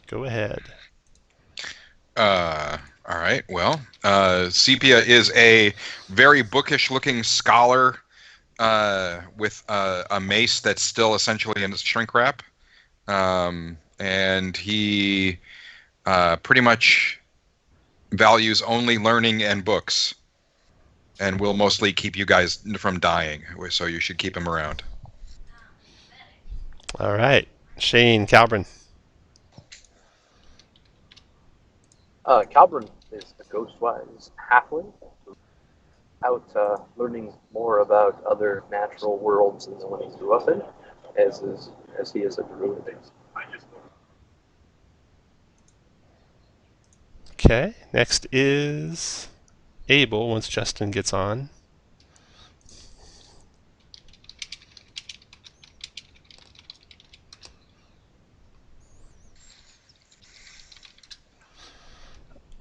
Go ahead. All right. Well, Sepia is a very bookish-looking scholar with a mace that's still essentially in shrink wrap, and he pretty much values only learning and books, and will mostly keep you guys from dying. So you should keep him around. All right. Shane, Calbrin. Calbrin is a ghostwise halfling, out learning more about other natural worlds than the one he grew up in, as he is a druid. Okay. Next is Abel once Justin gets on.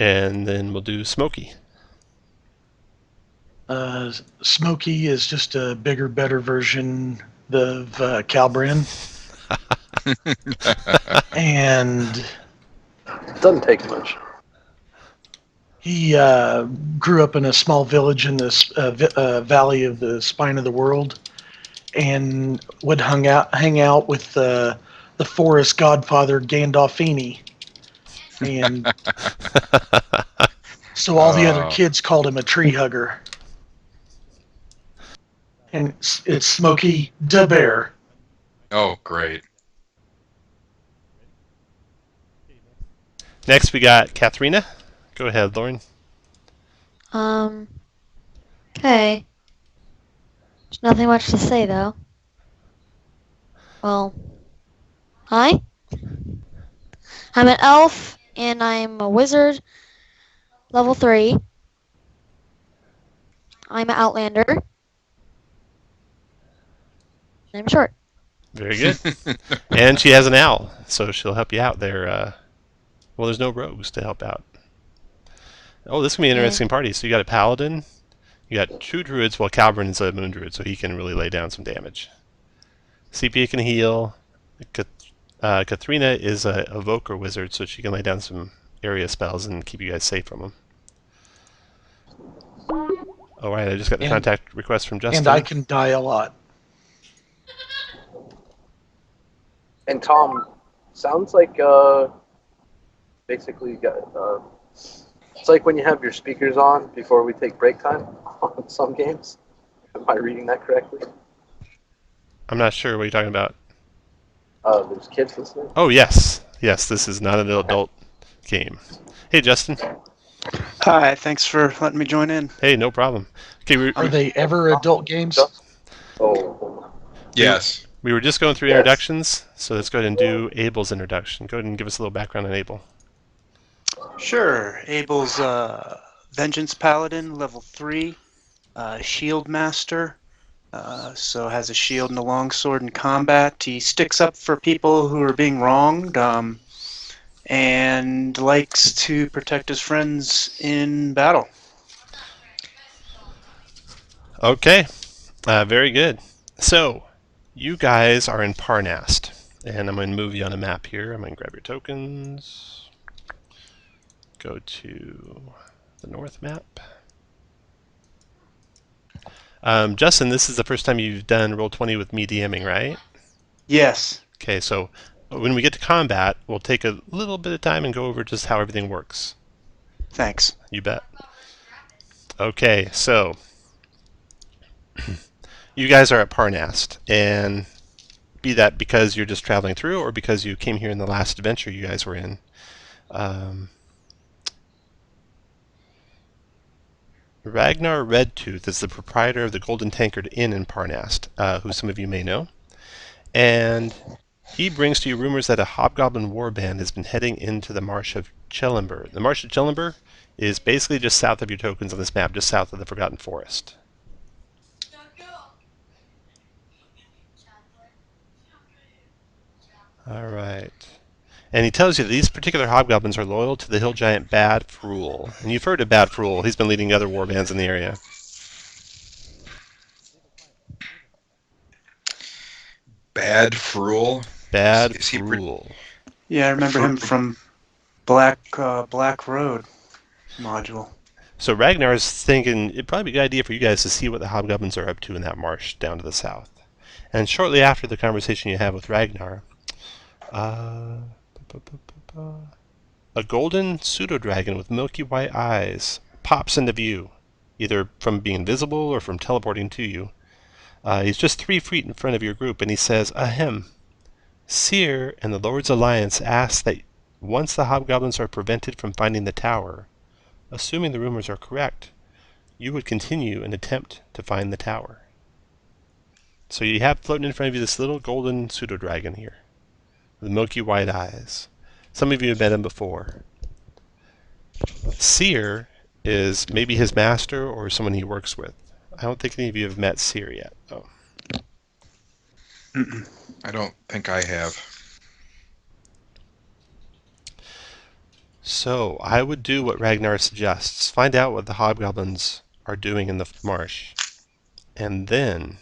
And then we'll do Smokey. Smokey is just a bigger, better version of Calbrin. And Doesn't take much. he grew up in a small village in this valley of the spine of the world, and would hang out with the forest godfather Gandolfini. And so all the other kids called him a tree hugger. And it's Smokey the Bear. Oh, great. Next we got Katharina. Go ahead, Lauren. Okay. There's nothing much to say, though. Well, hi. I'm an elf, and I'm a wizard, level 3. I'm an outlander. I'm short. Very good. And she has an owl, so she'll help you out there. Well, there's no rogues to help out. Oh, this can be an interesting party. So you got a paladin, you got 2 druids, while Calbrin is a moon druid, so he can really lay down some damage. Sepia can heal. Katharina is a evoker wizard, so she can lay down some area spells and keep you guys safe from them. All right, I just got the contact request from Justin. And I can die a lot. And Tom, sounds like basically it's like when you have your speakers on before we take break time on some games. Am I reading that correctly? I'm not sure what you're talking about. There's kids listening. Oh, yes. Yes, this is not an adult game. Hey, Justin. Hi, thanks for letting me join in. Hey, no problem. Okay, Are they ever adult games? Oh. Yes. We were just going through introductions, so let's go ahead and do Abel's introduction. Go ahead and give us a little background on Abel. Sure. Abel's Vengeance Paladin, level 3, Shield Master, so has a shield and a longsword in combat. He sticks up for people who are being wronged, and likes to protect his friends in battle. Okay, very good. So, you guys are in Parnast, and I'm going to move you on a map here. I'm going to grab your tokens, go to the north map. Justin, this is the first time you've done Roll20 with me DMing, right? Yes. Okay, so when we get to combat, we'll take a little bit of time and go over just how everything works. Thanks. You bet. Okay, so you guys are at Parnast, and be that because you're just traveling through or because you came here in the last adventure you guys were in. Ragnar Redtooth is the proprietor of the Golden Tankard Inn in Parnast, who some of you may know. And he brings to you rumors that a hobgoblin warband has been heading into the Marsh of CHELIMBER. The Marsh of CHELIMBER is basically just south of your tokens on this map, just south of the Forgotten Forest. Alright. And he tells you that these particular hobgoblins are loyal to the hill giant Bad Frul. And you've heard of Bad Frul. He's been leading other warbands in the area. Bad Frul? Bad Frul. Yeah, I remember him from Black Road module. So Ragnar is thinking it'd probably be a good idea for you guys to see what the hobgoblins are up to in that marsh down to the south. And shortly after the conversation you have with Ragnar, a golden pseudo-dragon with milky white eyes pops into view, either from being invisible or from teleporting to you. He's just 3 feet in front of your group, and he says, "Ahem. Seer and the Lord's Alliance ask that once the hobgoblins are prevented from finding the tower, assuming the rumors are correct, you would continue an attempt to find the tower." So you have floating in front of you this little golden pseudo-dragon here, with milky white eyes. Some of you have met him before. Seer is maybe his master or someone he works with. I don't think any of you have met Seer yet, though. I don't think I have. So I would do what Ragnar suggests. Find out what the hobgoblins are doing in the marsh, and then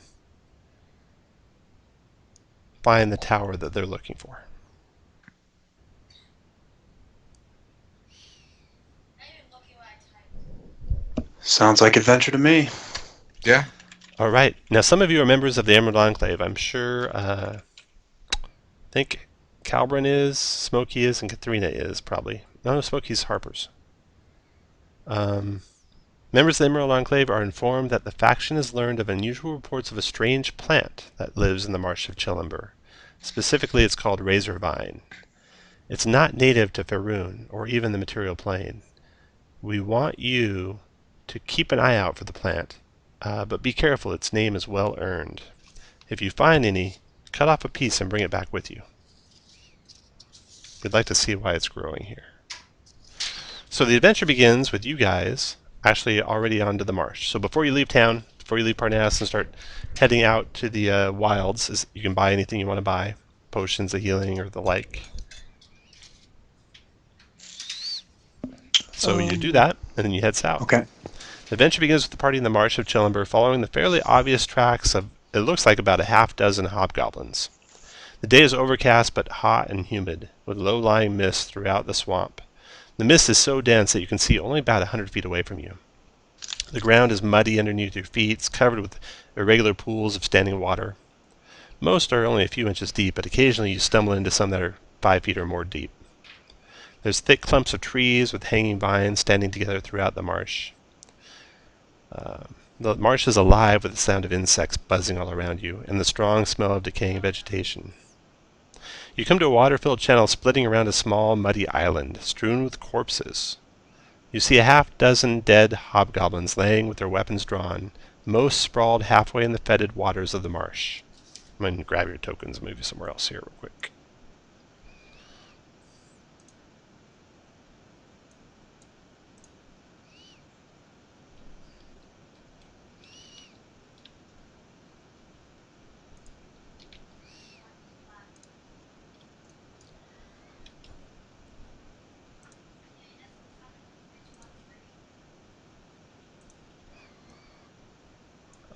find the tower that they're looking for. Sounds like adventure to me. Yeah. All right. Now, some of you are members of the Emerald Enclave. I'm sure. I think Calbrin is, Smokey is, and Katharina is probably. No, Smokey's Harper's. Members of the Emerald Enclave are informed that the faction has learned of unusual reports of a strange plant that lives in the marsh of Chelimber. Specifically, it's called razor vine. It's not native to Faerun, or even the material plane. We want you to keep an eye out for the plant, but be careful, its name is well earned. If you find any, cut off a piece and bring it back with you. We'd like to see why it's growing here. So the adventure begins with you guys actually already onto the marsh. So before you leave town, before you leave Parnas and start heading out to the wilds, you can buy anything you want to buy, potions of healing or the like. So you do that, and then you head south. Okay. The adventure begins with the party in the marsh of Chelimber, following the fairly obvious tracks of, it looks like, about a half-dozen hobgoblins. The day is overcast but hot and humid, with low-lying mist throughout the swamp. The mist is so dense that you can see only about 100 feet away from you. The ground is muddy underneath your feet. It's covered with irregular pools of standing water. Most are only a few inches deep, but occasionally you stumble into some that are 5 feet or more deep. There's thick clumps of trees with hanging vines standing together throughout the marsh. The marsh is alive with the sound of insects buzzing all around you and the strong smell of decaying vegetation. You come to a water-filled channel splitting around a small, muddy island strewn with corpses. You see a half-dozen dead hobgoblins laying with their weapons drawn, most sprawled halfway in the fetid waters of the marsh. I'm going to grab your tokens and move you somewhere else here real quick.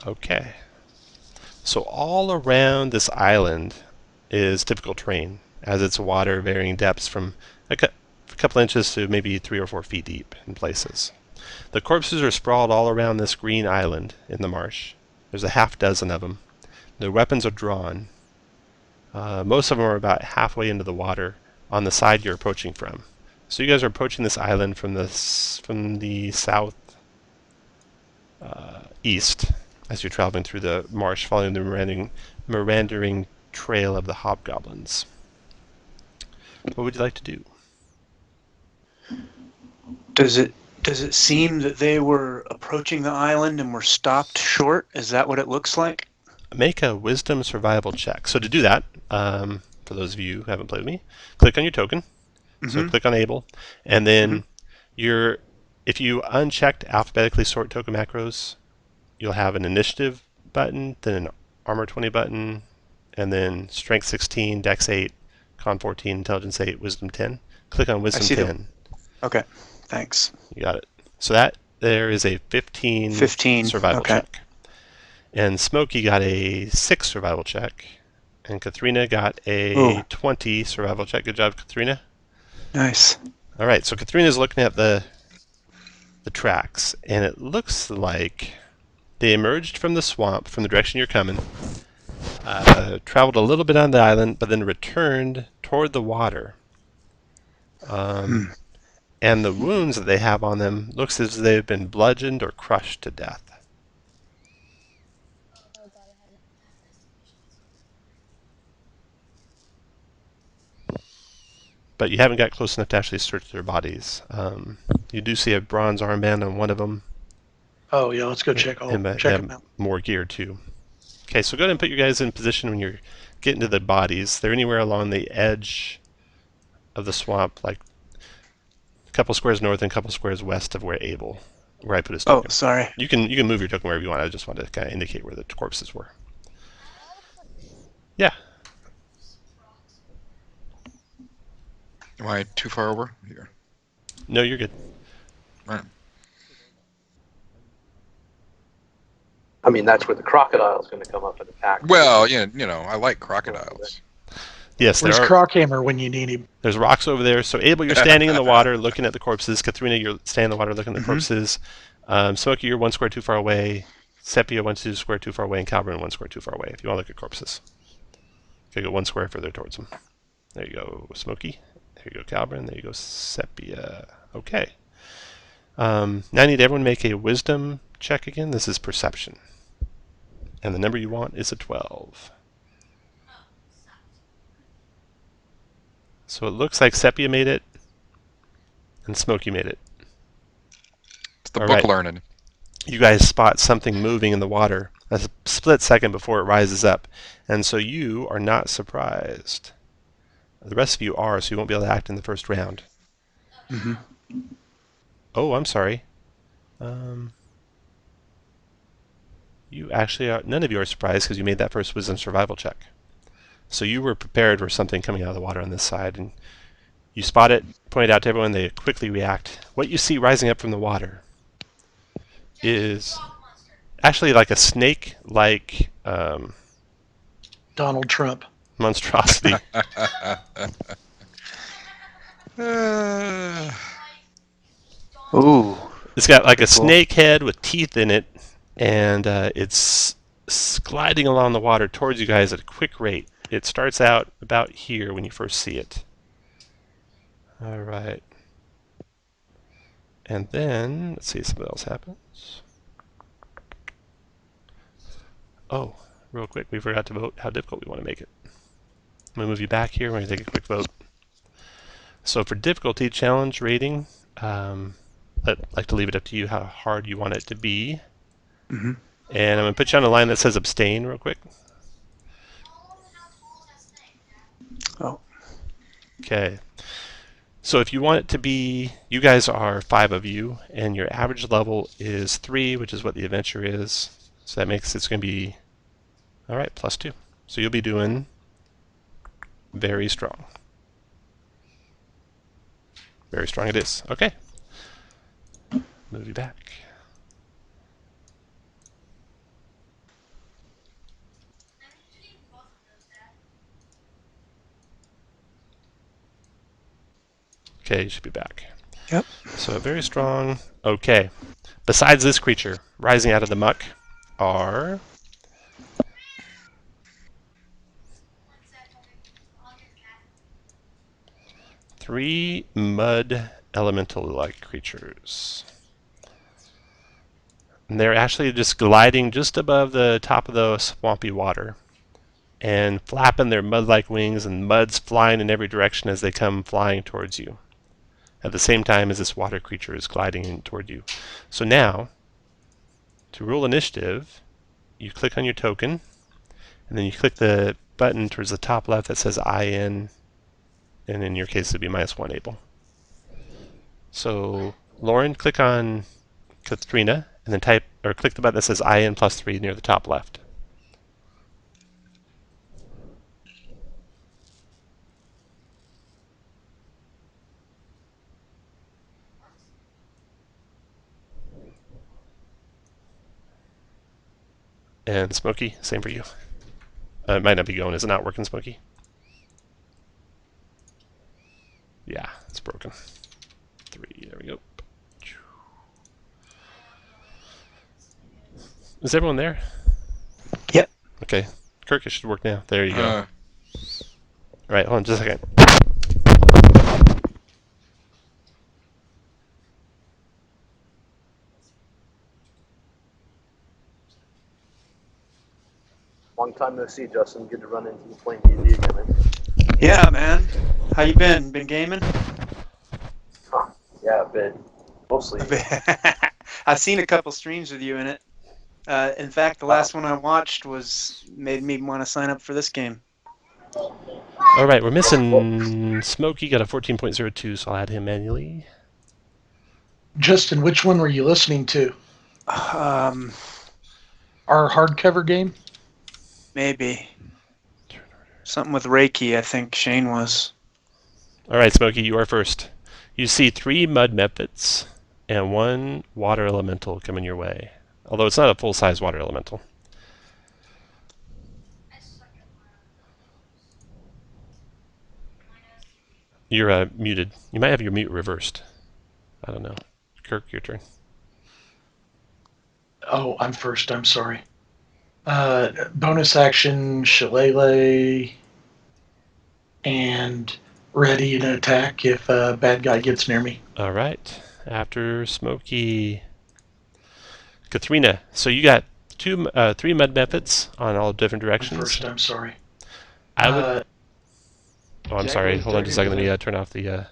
Okay. So all around this island is typical terrain, as it's water varying depths from a couple inches to maybe 3 or 4 feet deep in places. The corpses are sprawled all around this green island in the marsh. There's a half-dozen of them. Their weapons are drawn. Most of them are about halfway into the water on the side you're approaching from. So you guys are approaching this island from the south east as you're traveling through the marsh, following the meandering trail of the hobgoblins. What would you like to do? Does it seem that they were approaching the island and were stopped short? Is that what it looks like? Make a wisdom survival check. So to do that, for those of you who haven't played with me, click on your token. So click on Able, and then if you unchecked alphabetically sort token macros, you'll have an initiative button, then an armor 20 button, and then strength 16, dex 8, con 14, intelligence 8, wisdom 10. Click on wisdom 10. Okay, thanks. You got it. So that there is a 15 survival check. And Smokey got a 6 survival check, And Katharina got a Ooh. 20 survival check. Good job, Katharina. Nice. All right, so Katharina's looking at the tracks, and it looks like they emerged from the swamp from the direction you're coming, traveled a little bit on the island, but then returned toward the water. And the wounds that they have on them looks as if they've been bludgeoned or crushed to death. But you haven't got close enough to actually search their bodies. You do see a bronze armband on one of them. Oh yeah, let's go check. And they Check have them out. more gear too. Okay, so go ahead and put your guys in position when you're getting to the bodies. They're anywhere along the edge of the swamp, like a couple squares north and a couple squares west of where I put his Oh, token. sorry. You can move your token wherever you want. I just wanted to kind of indicate where the corpses were. Yeah. Am I too far over? Here. No, you're good. Right. I mean, that's where the crocodile's going to come up and attack. Well, yeah, you know, I like crocodiles. Yes, Where's Crockhammer when you need him? There's rocks over there. So Abel, you're standing in the water looking at the corpses. Katharina, you're standing in the water looking at the corpses. Smokey, you're 1 square too far away. Sepia, 1 square too far away. And Calvin, 1 square too far away. If you want to look at corpses. Okay, go 1 square further towards them. There you go, Smokey. There you go, Calvin. There you go, Sepia. Okay. Now I need everyone to make a wisdom check again. This is perception. And the number you want is a 12. So it looks like Sepia made it, and Smokey made it. It's the All book right. learning. You guys spot something moving in the water a split second before it rises up, and so you are not surprised. The rest of you are, so you won't be able to act in the first round. Oh, I'm sorry. You actually are. None of you are surprised because you made that first wisdom survival check. So you were prepared for something coming out of the water on this side, and you spot it, point it out to everyone, they quickly react. What you see rising up from the water is actually like a snake-like Donald Trump. monstrosity. Ooh. It's got like a Cool. snake head with teeth in it, and it's gliding along the water towards you guys at a quick rate. It starts out about here when you first see it. All right. And then, let's see if something else happens. Oh, real quick, we forgot to vote how difficult we want to make it. I'm going to move you back here. We're going to take a quick vote. So for difficulty challenge rating, I'd like to leave it up to you how hard you want it to be. And I'm going to put you on a line that says abstain real quick. Oh. Okay. So if you want it to be, you guys are 5 of you, and your average level is 3, which is what the adventure is. So that makes it's going to be, all right, +2. So you'll be doing very strong. Very strong it is. Okay. Move you back. Okay, you should be back. Yep. So very strong. Okay. Besides this creature, rising out of the muck are three mud elemental-like creatures. And they're actually just gliding just above the top of the swampy water and flapping their mud-like wings, and mud's flying in every direction as they come flying towards you at the same time as this water creature is gliding in toward you. So now, to roll initiative, you click on your token, and then you click the button towards the top left that says IN, and in your case it would be -1 Abel. So Lauren, click on Katharina, and then type or click the button that says IN +3 near the top left. And Smokey, same for you. It might not be going. Is it not working, Smokey? Yeah, it's broken. 3. There we go. Is everyone there? Yep. Okay. Kirk, it should work now. There you go. Uh, All right, hold on just a second. Long time no see, Justin. Good to run into you playing DnD again, man. Yeah, man. How you been? Been gaming? Huh. Yeah, I've been mostly. I've seen a couple streams with you in it. In fact, the last one I watched made me want to sign up for this game. All right, we're missing Smokey. Got a 14.02, so I'll add him manually. Justin, which one were you listening to? Our hardcover game? Maybe. Something with Reiki, I think Shane was. All right, Smokey, you are first. You see 3 mud mephits and 1 water elemental coming your way. Although it's not a full-size water elemental. You're muted. You might have your mute reversed. I don't know. Kirk, your turn. Oh, I'm first. I'm sorry. Bonus action, shillelagh, and ready to attack if a bad guy gets near me. All right. After Smokey, Katharina. So you got 3 mud mephits on all different directions. I'm first. I'm sorry. I would. Oh, I'm Jack sorry. was Hold on just a second. Let me 30%. turn off the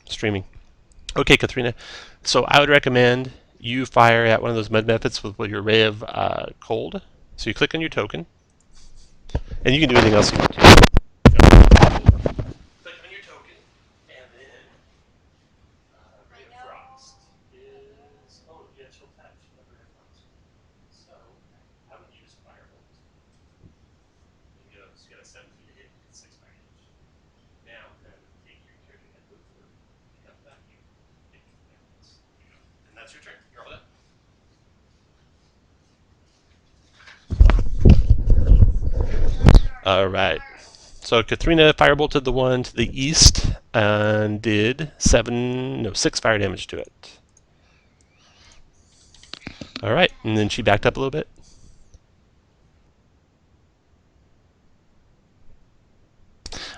streaming. Okay, Katharina. So I would recommend you fire at one of those mud mephits with your ray of cold. So you click on your token, and you can do anything else you want to. Click on your token, and then ray of frost is. Oh, yeah, chill touch. Ray of frost. So I would use firebolt. So you got a 7 feet to hit, 6 fire damage. Now, take your character and move forward, pick up that you, pick mephits. And that's your turn. You're all done. All right. So Katharina firebolted the one to the east and did 6 fire damage to it. All right, and then she backed up a little bit.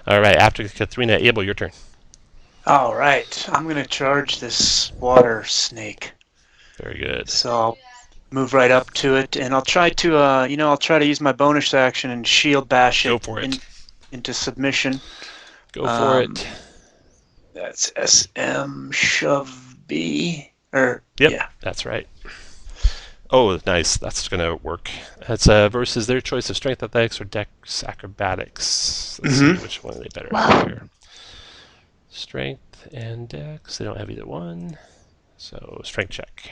All right, after Katharina, Abel, your turn. All right, I'm gonna charge this water snake. Very good. So I'll move right up to it, and I'll try to, I'll try to use my bonus action and shield bash Go for it. into submission. Go for it. That's SM shove B. Yep, yeah, that's right. Oh, nice. That's going to work. That's versus their choice of strength athletics or dex acrobatics. Let's see which one are they better at here. Strength and dex. They don't have either one. So strength check.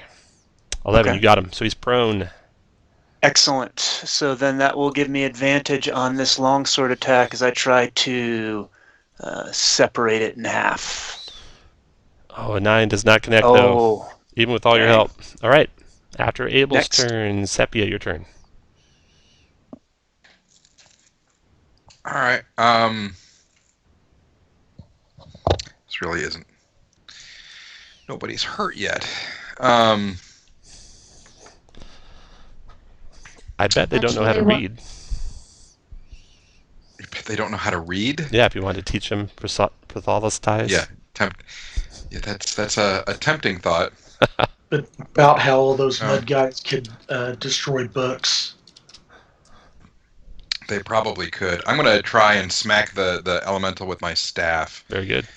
11. Okay. You got him. So he's prone. Excellent. So then that will give me advantage on this longsword attack as I try to separate it in half. Oh, a 9 does not connect though. Even with all your help. All right. After Abel's turn, Sepia, your turn. all right. This really isn't. Nobody's hurt yet. I bet they don't know how to read. They don't know how to read? Yeah, if you want to teach them pathologize. Yeah, that's a tempting thought. But about how all those mud guys could destroy books. They probably could. I'm going to try and smack the elemental with my staff. Very good.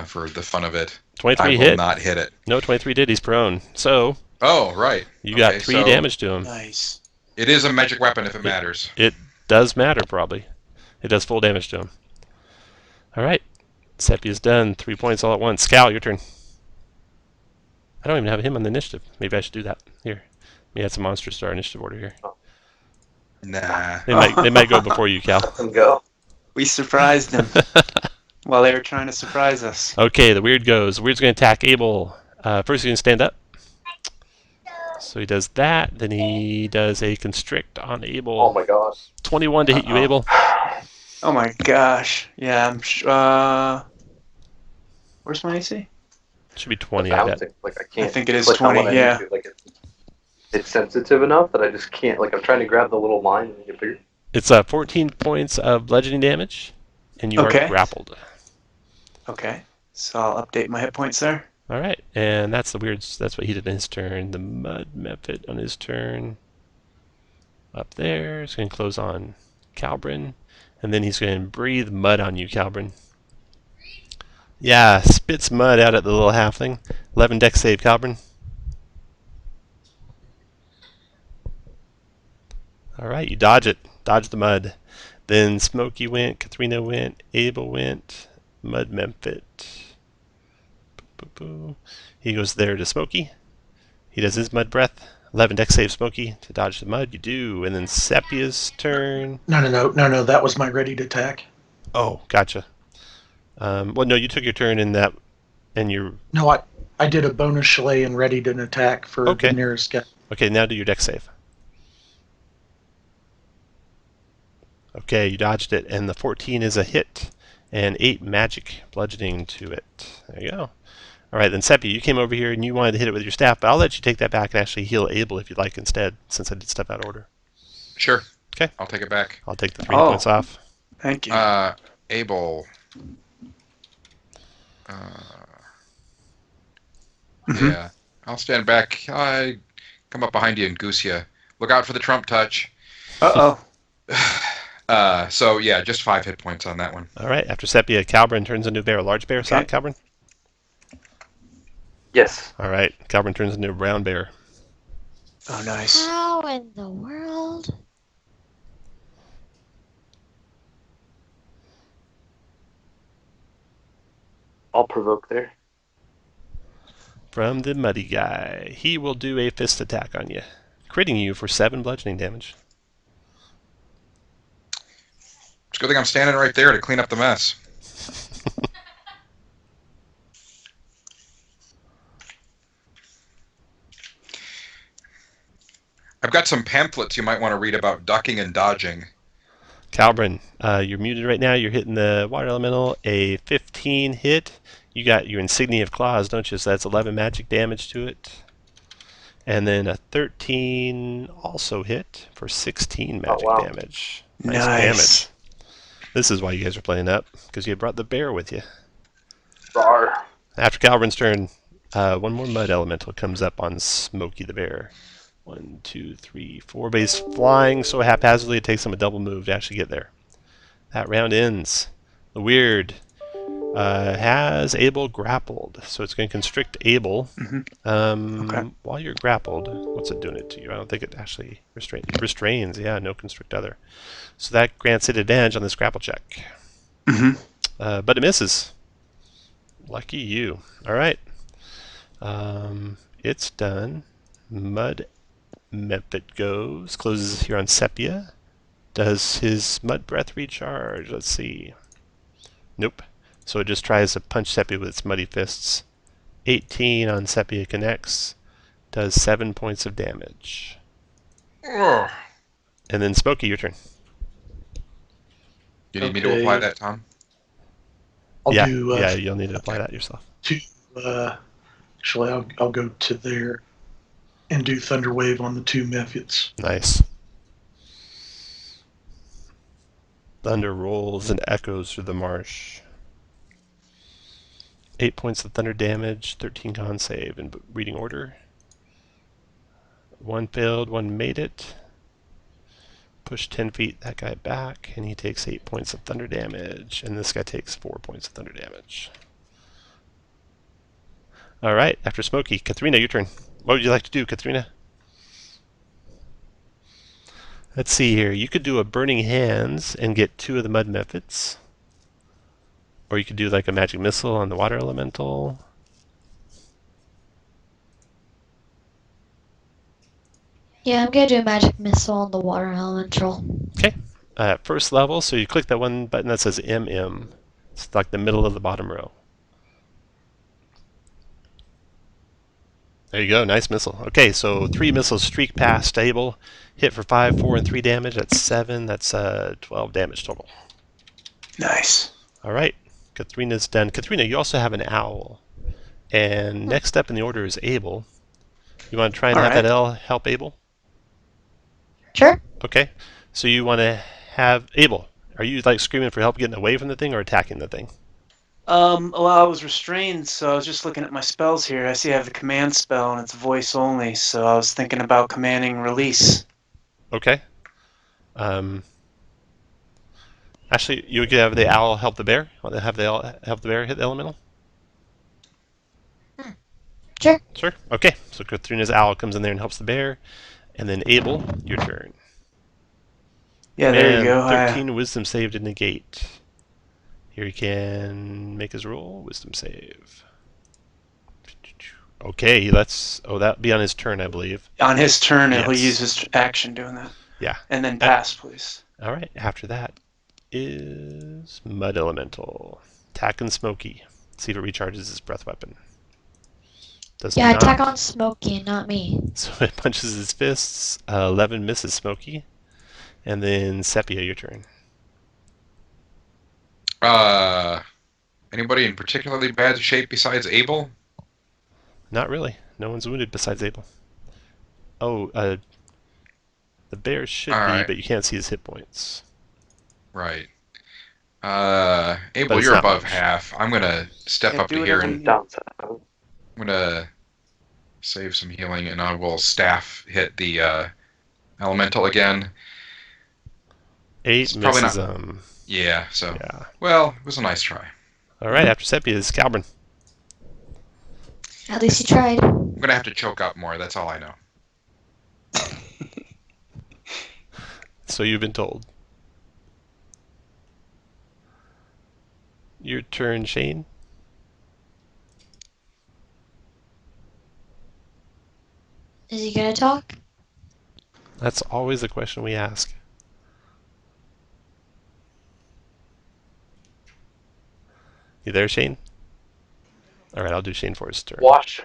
For the fun of it. 23 hit. I will not hit it. No, 23 did. He's prone. So. Oh, right. You got 3 damage to him. Nice. It is a magic weapon if it matters. It does matter, probably. It does full damage to him. All right. Sepia's done. 3 points all at once. Scal, your turn. I don't even have him on the initiative. Maybe I should do that. Here. Let me add some monsters to our initiative order here. Nah. They might go before you, Cal. Let them go. We surprised them while they were trying to surprise us. Okay, the weird goes. The weird's going to attack Abel. First, he's going to stand up. So he does that, then he does a constrict on Abel. Oh my god. 21 to hit you, Uh-oh. Abel. Oh my gosh. Yeah, where's my AC? Should be 20, I bet. Bouncing. Like I can't. I think it is click on 20, what I need yeah. to. Like it's sensitive enough that I just can't. Like I'm trying to grab the little line and get bigger. It's 14 points of bludgeoning damage, and you are Okay. grappled. Okay. So I'll update my hit points there. All right, and that's what he did in his turn. The mud method on his turn. Up there, it's going to close on Calbrin, and then he's going to breathe mud on you, Calbrin. Yeah, spits mud out at the little halfling. 11 dex save, Calbrin. All right, you dodge it. Dodge the mud. Then Smokey went, Katharina went, Abel went, Mud Memphit. He goes there to Smokey. He does his mud breath. 11 dex save, Smokey, to dodge the mud. You do. And then Sepia's turn. No. That was my ready to attack. Oh, gotcha. Well, no, you took your turn in that, and you're... No, I did a bonus chalet and ready to attack for Okay. the nearest guy. Okay, now do your dex save. Okay, you dodged it, and the 14 is a hit, and 8 magic bludgeoning to it. There you go. All right, then Seppi, you came over here and you wanted to hit it with your staff, but I'll let you take that back and actually heal Abel if you'd like instead, since I did step out of order. Sure. Okay. I'll take it back. I'll take the 3 points off. Thank you. Abel. Mhm. Yeah. I'll stand back. I come up behind you and goose you. Look out for the Trump touch. Uh-oh. So yeah, just 5 hit points on that one. All right, after Sepia, Calbrin turns into a bear. A large bear, Okay. Calbrin? Yes. All right, Calbrin turns into a brown bear. Oh, nice. How in the world? I'll provoke there. From the muddy guy. He will do a fist attack on you, critting you for 7 bludgeoning damage. It's a good thing I'm standing right there to clean up the mess. I've got some pamphlets you might want to read about ducking and dodging. Calbrin, you're muted right now. You're hitting the water elemental. A 15 hit. You got your insignia of claws, don't you? So that's 11 magic damage to it. And then a 13 also hit for 16 magic wow. damage. Nice. Damage. This is why you guys are playing up, because you brought the bear with you. Rawr. After Calbrin's turn, one more mud elemental comes up on Smokey the bear. 1, 2, 3, 4. But he's flying so haphazardly it takes him a double move to actually get there. That round ends. The weird has Abel grappled, so it's going to constrict Abel. Okay. While you're grappled, what's it doing it to you? I don't think it actually restrains. Yeah, no constrict other. So that grants it advantage on this grapple check. But it misses. Lucky you. All right. It's done. Mud Method goes. Closes here on Sepia. Does his mud breath recharge? Let's see. Nope. So it just tries to punch Sepia with its muddy fists. 18 on Sepia connects. Does 7 points of damage. Ugh. And then Smokey, your turn. You need me to Okay. apply that, Tom? I'll yeah, do. yeah, you'll need to apply that yourself. Actually, I'll go to there and do Thunder Wave on the 2 methods. Nice. Thunder rolls and echoes through the marsh. 8 points of thunder damage, 13 con save in reading order. 1 failed, 1 made it. Push 10 feet that guy back, and he takes 8 points of thunder damage, and this guy takes 4 points of thunder damage. All right, after Smokey, Katharina, your turn. What would you like to do, Katharina? Let's see here. You could do a Burning Hands and get 2 of the mud methods. Or you could do like a magic missile on the water elemental. Yeah, I'm gonna do a magic missile on the water elemental. Okay. First level, so you click that one button that says MM. It's like the middle of the bottom row. There you go. Nice missile. Okay, so 3 missiles streak past Abel. Hit for 5, 4, and 3 damage. That's 7. That's 12 damage total. Nice. All right. Katharina's done. Katharina, you also have an owl. And next up in the order is Abel. You want to try and All have right. that owl help Abel? Sure. Okay. So you want to have Abel. Are you like screaming for help getting away from the thing or attacking the thing? Well, I was restrained, so I was just looking at my spells here. I see I have the command spell, and it's voice only, so I was thinking about commanding release. Okay. Actually, you could have the owl help the bear. Want to have the owl help the bear hit the elemental? Sure. Sure. Okay. So Katharina's owl comes in there and helps the bear. And then Abel, your turn. Yeah, there you And go. 13 wisdom save to negate. Here he can make his roll. Wisdom save. Okay, that'll be on his turn, I believe. On his turn, he'll Yes. use his action doing that. Yeah. And then pass, please. All right. After that is Mud Elemental. Attack and Smoky. See if it recharges his breath weapon. Does Yeah, not. attack on Smokey, not me. So it punches his fists. 11 misses Smoky. And then Sepia, your turn. Anybody in particularly bad shape besides Abel? Not really. No one's wounded besides Abel. Oh, the bear should All be, right. but you can't see his hit points. Right. But Abel, it's you're not above much. half. I'm gonna step Yeah, up do to here whatever and you- Down. I'm gonna save some healing, and I will staff hit the elemental again. 8 It's probably misses not- Yeah. So Yeah. well, it was a nice try. All right, after Sepia is Calburn. At least you tried. I'm gonna have to choke up more. That's all I know. So you've been told. Your turn, Shane. Is he gonna talk? That's always the question we ask. You there, Shane? All right, I'll do Shane for his turn. Wash.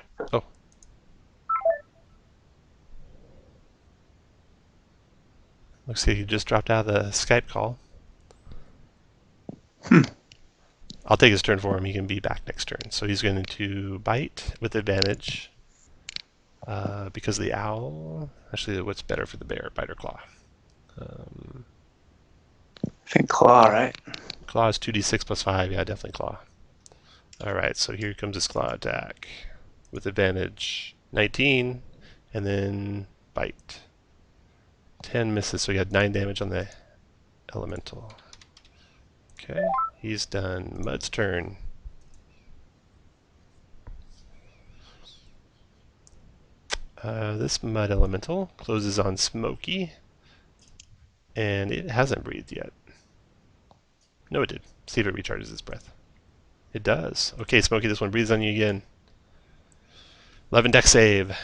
Looks like he just dropped out of the Skype call. Hmm. I'll take his turn for him. He can be back next turn. So he's going to bite with advantage because of the owl. Actually, what's better for the bear, bite or claw? I think claw, right? Claw is 2d6 plus 5. Yeah, definitely claw. All right, so here comes his claw attack with advantage. 19, and then bite. 10 misses, so he had 9 damage on the elemental. Okay, he's done. Mud's turn. This mud elemental closes on Smoky, and it hasn't breathed yet. No, it did. See if it recharges its breath. It does. Okay, Smoky, this one breathes on you again. 11 dex save.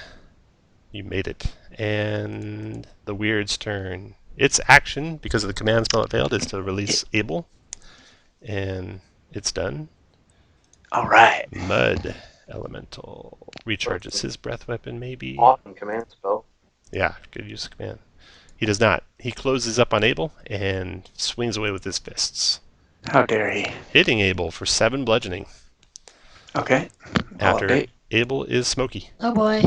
You made it. And the Weird's turn. Its action, because of the command spell it failed, is to release Abel. And it's done. All right. Mud Elemental. Recharges his breath weapon, maybe. Awesome command spell. Yeah, good use of command. He does not. He closes up on Abel and swings away with his fists. How dare he? Hitting Abel for 7 bludgeoning. Okay. I'll After update. Abel is Smoky. Oh boy.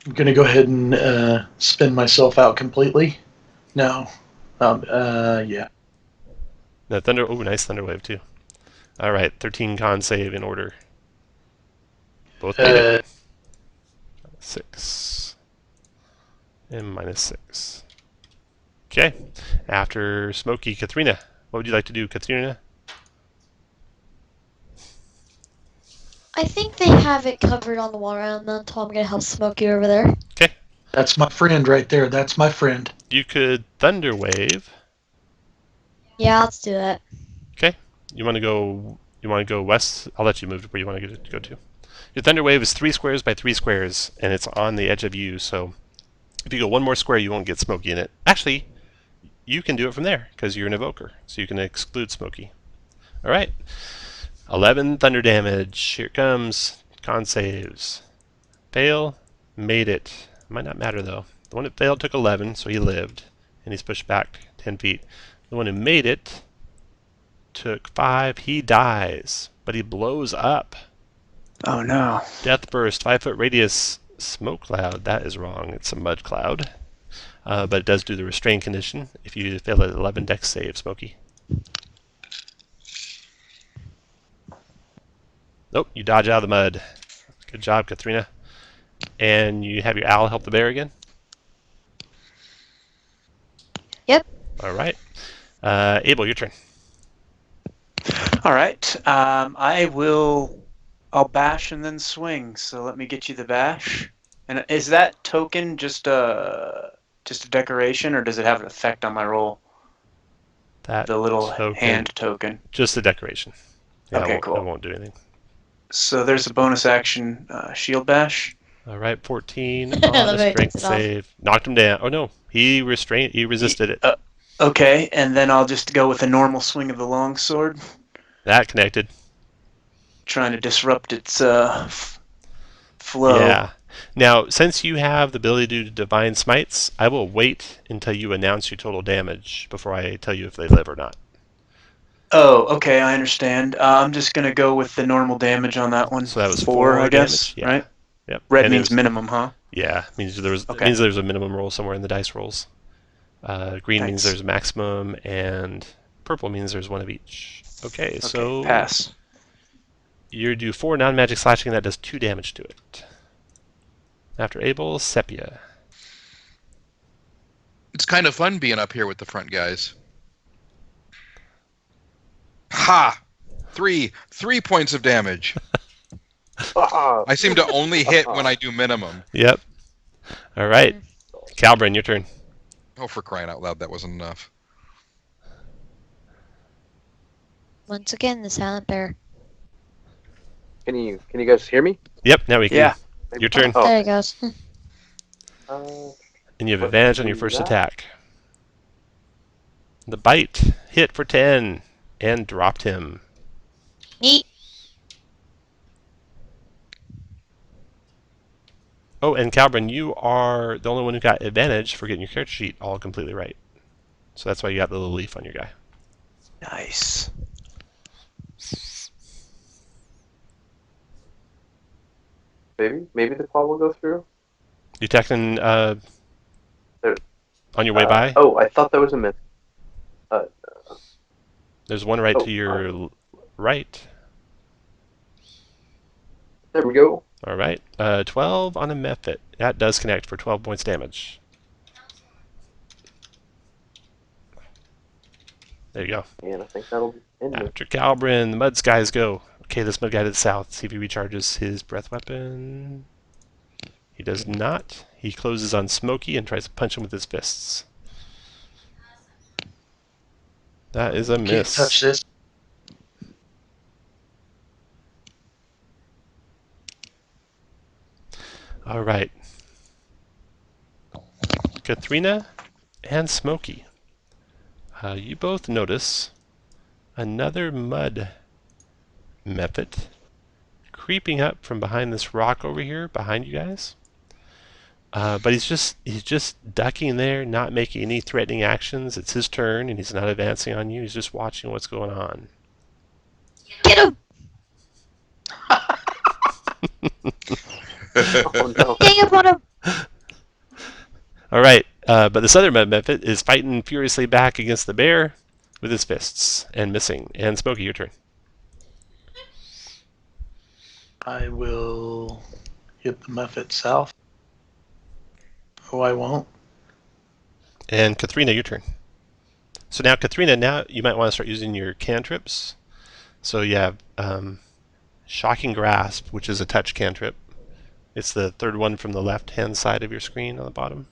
I'm gonna go ahead and spin myself out completely. No. Yeah. No, Thunder. Oh, nice Thunder Wave, too. All right, 13 con save in order. Both made it. 6. And minus 6. Okay. After Smoky, Katharina. What would you like to do, Katharina? I think they have it covered on the water elemental. I'm gonna help Smokey over there. That's my friend right there. That's my friend. You could Thunder Wave. Yeah, let's do that. You want to go west? I'll let you move to where you want to go to. Your Thunder Wave is 3 squares by 3 squares, and it's on the edge of you, so if you go one more square, you won't get Smoky in it. Actually, you can do it from there, because you're an evoker, so you can exclude Smoky. Alright. 11 thunder damage. Here it comes. Con saves. Fail, made it. Might not matter though. The one that failed took 11, so he lived, and he's pushed back 10 feet. The one who made it took 5. He dies, but he blows up. Oh no. Death burst, 5-foot radius, smoke cloud. That is wrong. It's a mud cloud. But it does do the restrain condition if you fail at 11 dex save, Smokey. Nope, you dodge out of the mud. Good job, Katharina. And you have your owl help the bear again? Yep. All right. Abel, your turn. All right. I'll bash and then swing. So let me get you the bash. And is that token just a decoration, or does it have an effect on my roll? That The little token, hand token. just a decoration. Yeah, Okay, it cool. won't do anything. So there's a bonus action shield bash. All right, 14 Let on me a strength take it off. save. Knocked him down. Oh no, he resisted it. Okay, and then I'll just go with a normal swing of the longsword, That connected. trying to disrupt its flow. Yeah. Now, since you have the ability to do divine smites, I will wait until you announce your total damage before I tell you if they live or not. Oh, okay, I understand. I'm just gonna go with the normal damage on that one. So that was 4, 4 I guess. damage? Yeah. Right? Yep. Red And it means was- minimum, huh? Yeah, means Okay. means there's a minimum roll somewhere in the dice rolls. Green means Thanks. there's a maximum, and purple means there's one of each. Okay, so Pass. you do 4 non-magic slashing, that does 2 damage to it. After Abel, Sepia. It's kind of fun being up here with the front guys. Ha! 3 points of damage. Ah, I seem to only hit when I do minimum. Yep. All right, Calbrin, your turn. Oh, for crying out loud, that wasn't enough. Once again, the silent bear. can you guys hear me? Yep, now we can. Yeah. Your turn. Oh, There he goes. And you have What advantage on your do first that? attack. The bite hit for 10 and dropped him. Neat. Oh, and Calbrin, you are the only one who got advantage for getting your character sheet all completely right. So that's why you got the little leaf on your guy. Nice. maybe the call will go through. You texting There- on your way by? Oh, I thought that was a myth. There's one right oh, to your right. There we go. All right. 12 on a method. That does connect for 12 points damage. There you go. And I think that'll end it. After Calbrin, the mud skies go. Okay, this mud guy to the south. See if he recharges his breath weapon. He does not. He closes on Smokey and tries to punch him with his fists. That is a Can't miss. touch this. All right. Katharina and Smokey. You both notice another mud method creeping up from behind this rock over here, behind you guys. But he's just ducking there, not making any threatening actions. It's his turn, and he's not advancing on you. He's just watching what's going on. Get him! Oh no. Dang up on him! All right, but this other mud method is fighting furiously back against the bear with his fists and missing. And Smokey, your turn. I will hit the Muffet south. Oh, I won't. And Katharina, your turn. So now, Katharina, now you might want to start using your cantrips. So you have Shocking Grasp, which is a touch cantrip. It's the third one from the left-hand side of your screen on the bottom.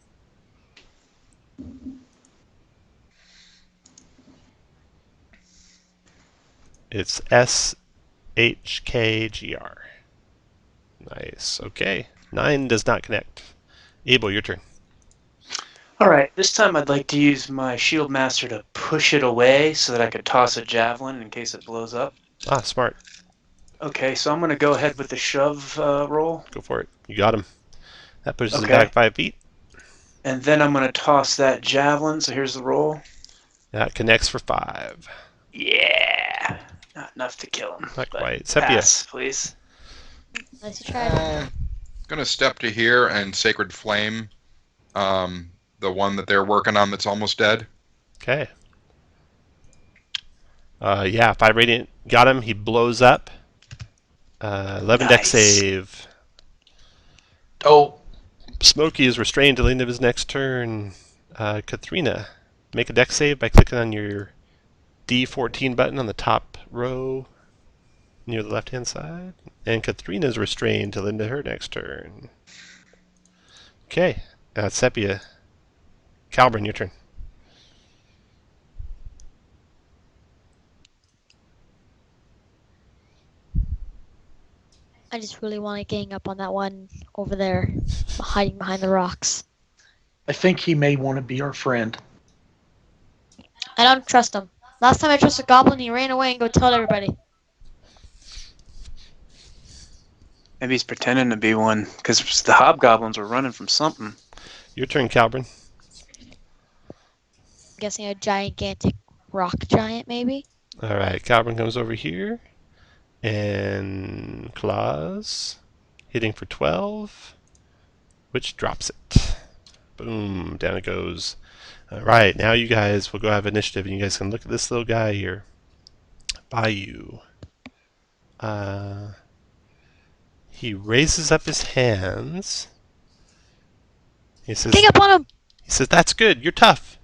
It's SHKGR. Nice. Okay. 9 does not connect. Abel, your turn. All right, this time I'd like to use my Shield Master to push it away so that I could toss a javelin in case it blows up. Ah, smart. Okay, so I'm going to go ahead with the shove roll. Go for it. You got him. That pushes him Okay. back 5 feet. And then I'm going to toss that javelin. So here's the roll. That connects for 5. Yeah. Not enough to kill him. Not but quite. Sepia. Pass, please. Nice try. Gonna step to here and Sacred Flame, the one that they're working on that's almost dead. Okay. Yeah, 5 radiant. Got him. He blows up. 11 deck Nice. save. Oh, Smokey is restrained till the end of his next turn. Katharina, make a deck save by clicking on your D14 button on the top row near the left-hand side. And Katharina is restrained till the end of her next turn. Okay, Sepia. Calvin, your turn. I just really want to gang up on that one over there, hiding behind the rocks. I think he may want to be our friend. I don't trust him. Last time I trusted a goblin, he ran away and go tell everybody. Maybe he's pretending to be one because the hobgoblins were running from something. Your turn, Calvin. I'm guessing a gigantic rock giant, maybe? All right, Calvin comes over here. And claws. Hitting for 12. Which drops it. Boom, down it goes. All right, now you guys will go have initiative, and you guys can look at this little guy here by you. He raises up his hands. He says, Gang up on him! He says, "That's good. You're tough.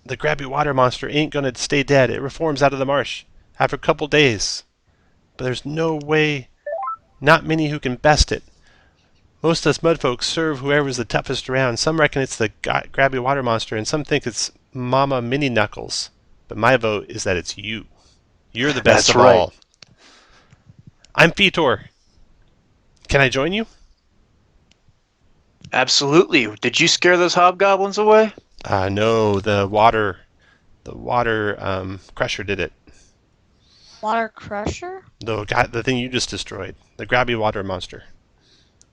The grabby water monster ain't gonna stay dead. It reforms out of the marsh after a couple days. But there's no way, not many who can best it. Most of us mudfolk serve whoever's the toughest around. Some reckon it's the grabby water monster, and some think it's Mama Mini Knuckles. But my vote is that it's you. You're the best That's of right. all. I'm Fetor. Can I join you?" Absolutely. Did you scare those hobgoblins away? No, the water crusher did it. Water Crusher? The thing you just destroyed. The grabby water monster.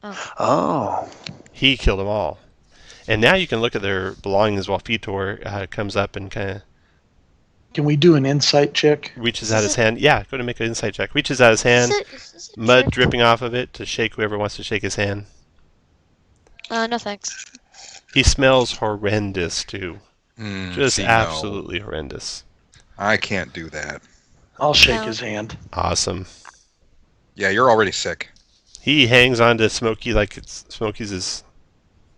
Oh. He killed them all. And now you can look at their belongings while Fetor comes up and kind of Can we do an insight check? reaches out his hand. Yeah, go to make an insight check. Reaches out his hand, Is this a mud trick? dripping off of it to shake whoever wants to shake his hand. No thanks. He smells horrendous too. Just See, no. absolutely horrendous. I can't do that. I'll shake No. his hand. Awesome. Yeah, you're already sick. He hangs on to Smokey like Smokey's his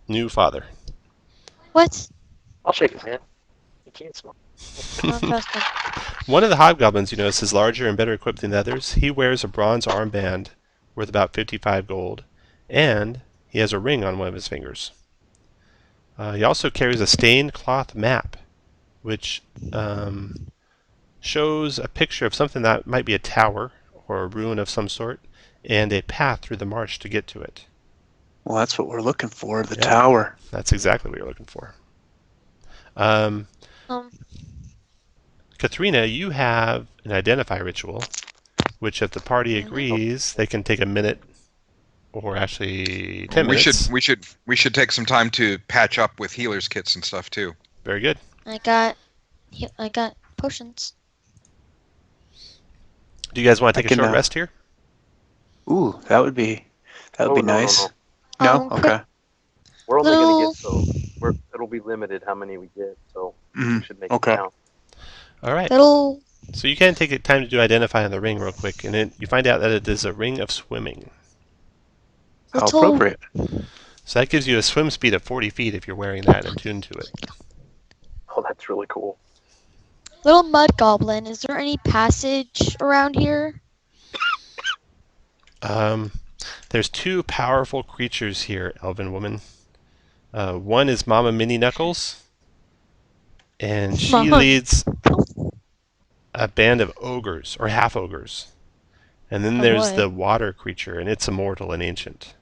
new father. What? I'll shake his hand. He can't smoke. I don't trust him. One of the hobgoblins, you notice, is larger and better equipped than the others. He wears a bronze armband worth about 55 gold, and he has a ring on one of his fingers. He also carries a stained cloth map, which shows a picture of something that might be a tower or a ruin of some sort, and a path through the marsh to get to it. Well, that's what we're looking for, the Yeah. tower. That's exactly what you're looking for. Katharina, you have an identify ritual, which if the party agrees, they can take a minute, or actually 10 minutes. We should take some time to patch up with healers kits and stuff too. Very good. I got potions. Do you guys want to I take a can, short rest here? Ooh, that would be Oh, nice. no. No? Okay. We're only going Little- to get it'll be limited how many we get, so we Mhm. should make Okay. it count. All right. Little. So you can take time to do identify on the ring real quick, and you find out that it is a ring of swimming. How Little- appropriate. So that gives you a swim speed of 40 feet if you're wearing that and attuned to it. Oh, that's really cool. Little mud goblin, is there any passage around here? There's two powerful creatures here, Elven Woman. One is Mama Mini Knuckles, and she Mama. leads a band of ogres, or half-ogres. And then Oh, there's boy. the water creature, and it's immortal and ancient.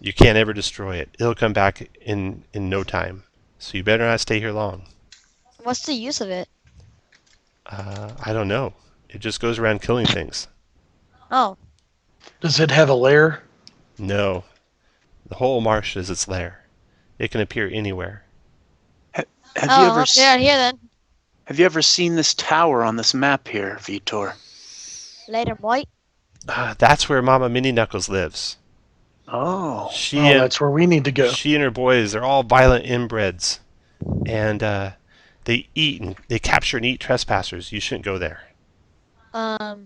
You can't ever destroy it. It'll come back in no time. So you better not stay here long. What's the use of it? I don't know. It just goes around killing things. Oh, Does it have a lair? No. The whole marsh is its lair. It can appear anywhere. Have oh, you ever let's get out of here then. have you ever seen this tower on this map here, Vitor? Later, White. That's where Mama Minnie Knuckles lives. Oh. She Oh, and that's where we need to go. she and her boys, they're all violent inbreds, and they eat and they capture and eat trespassers. You shouldn't go there. How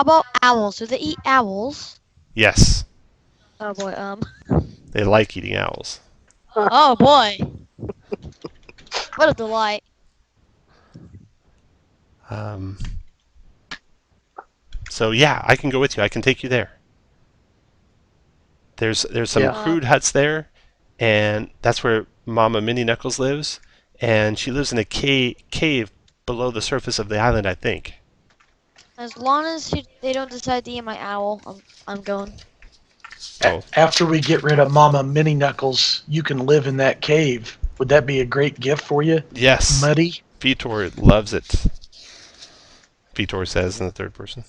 about owls? Do they eat owls? Yes, Oh boy. they like eating owls. Oh boy. What a delight. So yeah, I can go with you. I can take you there. There's some Yeah. crude huts there, and that's where Mama Minnie Knuckles lives, and she lives in a cave below the surface of the island, I think. As long as they don't decide to eat my owl, I'm going. Oh, After we get rid of Mama Minnie Knuckles, you can live in that cave. Would that be a great gift for you? yes. Muddy? Vitor loves it. Vitor says in the third person.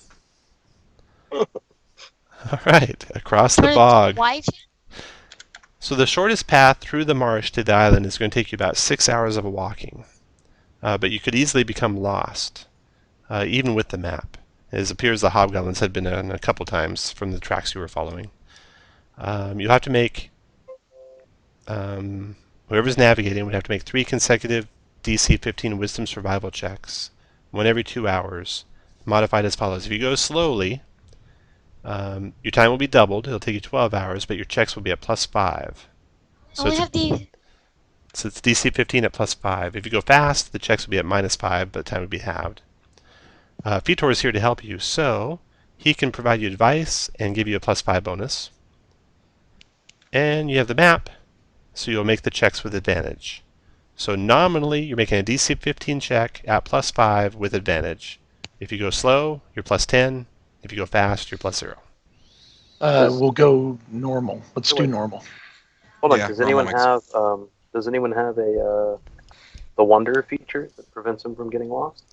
All right, across the Turn it to bog. white. So the shortest path through the marsh to the island is going to take you about 6 hours of walking. But you could easily become lost, even with the map. It appears the hobgoblins had been in a couple times from the tracks you were following. You'll have to make, whoever's navigating would have to make 3 consecutive DC 15 Wisdom Survival checks, 1 every 2 hours, modified as follows. If you go slowly, your time will be doubled. It'll take you 12 hours, but your checks will be at +5. So Only have the. it's DC 15 at +5. If you go fast, the checks will be at -5, but time would be halved. Vitor is here to help you, so he can provide you advice and give you a +5 bonus. And you have the map, so you'll make the checks with advantage. So nominally, you're making a DC 15 check at +5 with advantage. If you go slow, you're +10. If you go fast, you're +0. We'll go normal. Let's do normal. Hold on. Yeah, Does anyone normal have a the wonder feature that prevents them from getting lost?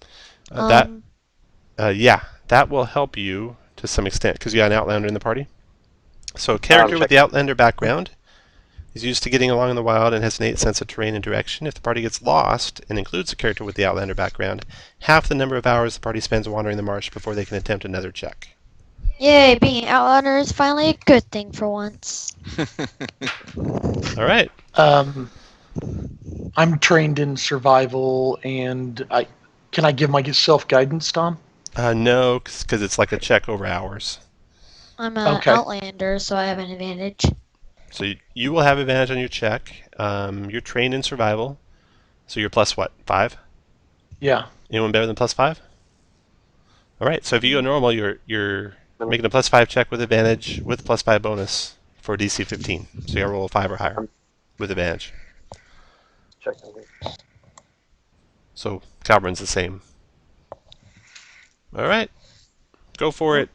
Yeah, that will help you to some extent because you got an Outlander in the party. So a character with the Outlander background is used to getting along in the wild and has an innate sense of terrain and direction. If the party gets lost and includes a character with the Outlander background, half the number of hours the party spends wandering the marsh before they can attempt another check. Yay! Being an outlander is finally a good thing for once. All right. I'm trained in survival, and can I give myself guidance, Tom? No, because it's like a check over hours. I'm an Okay. outlander, so I have an advantage. So you will have advantage on your check. You're trained in survival, so you're plus what, 5? Yeah. Anyone better than +5? All right. So if you go normal, you're making a +5 check with advantage with +5 bonus for DC 15. So you gotta roll a 5 or higher with advantage. Checking. So Calbrin's the same. All right. Go for it.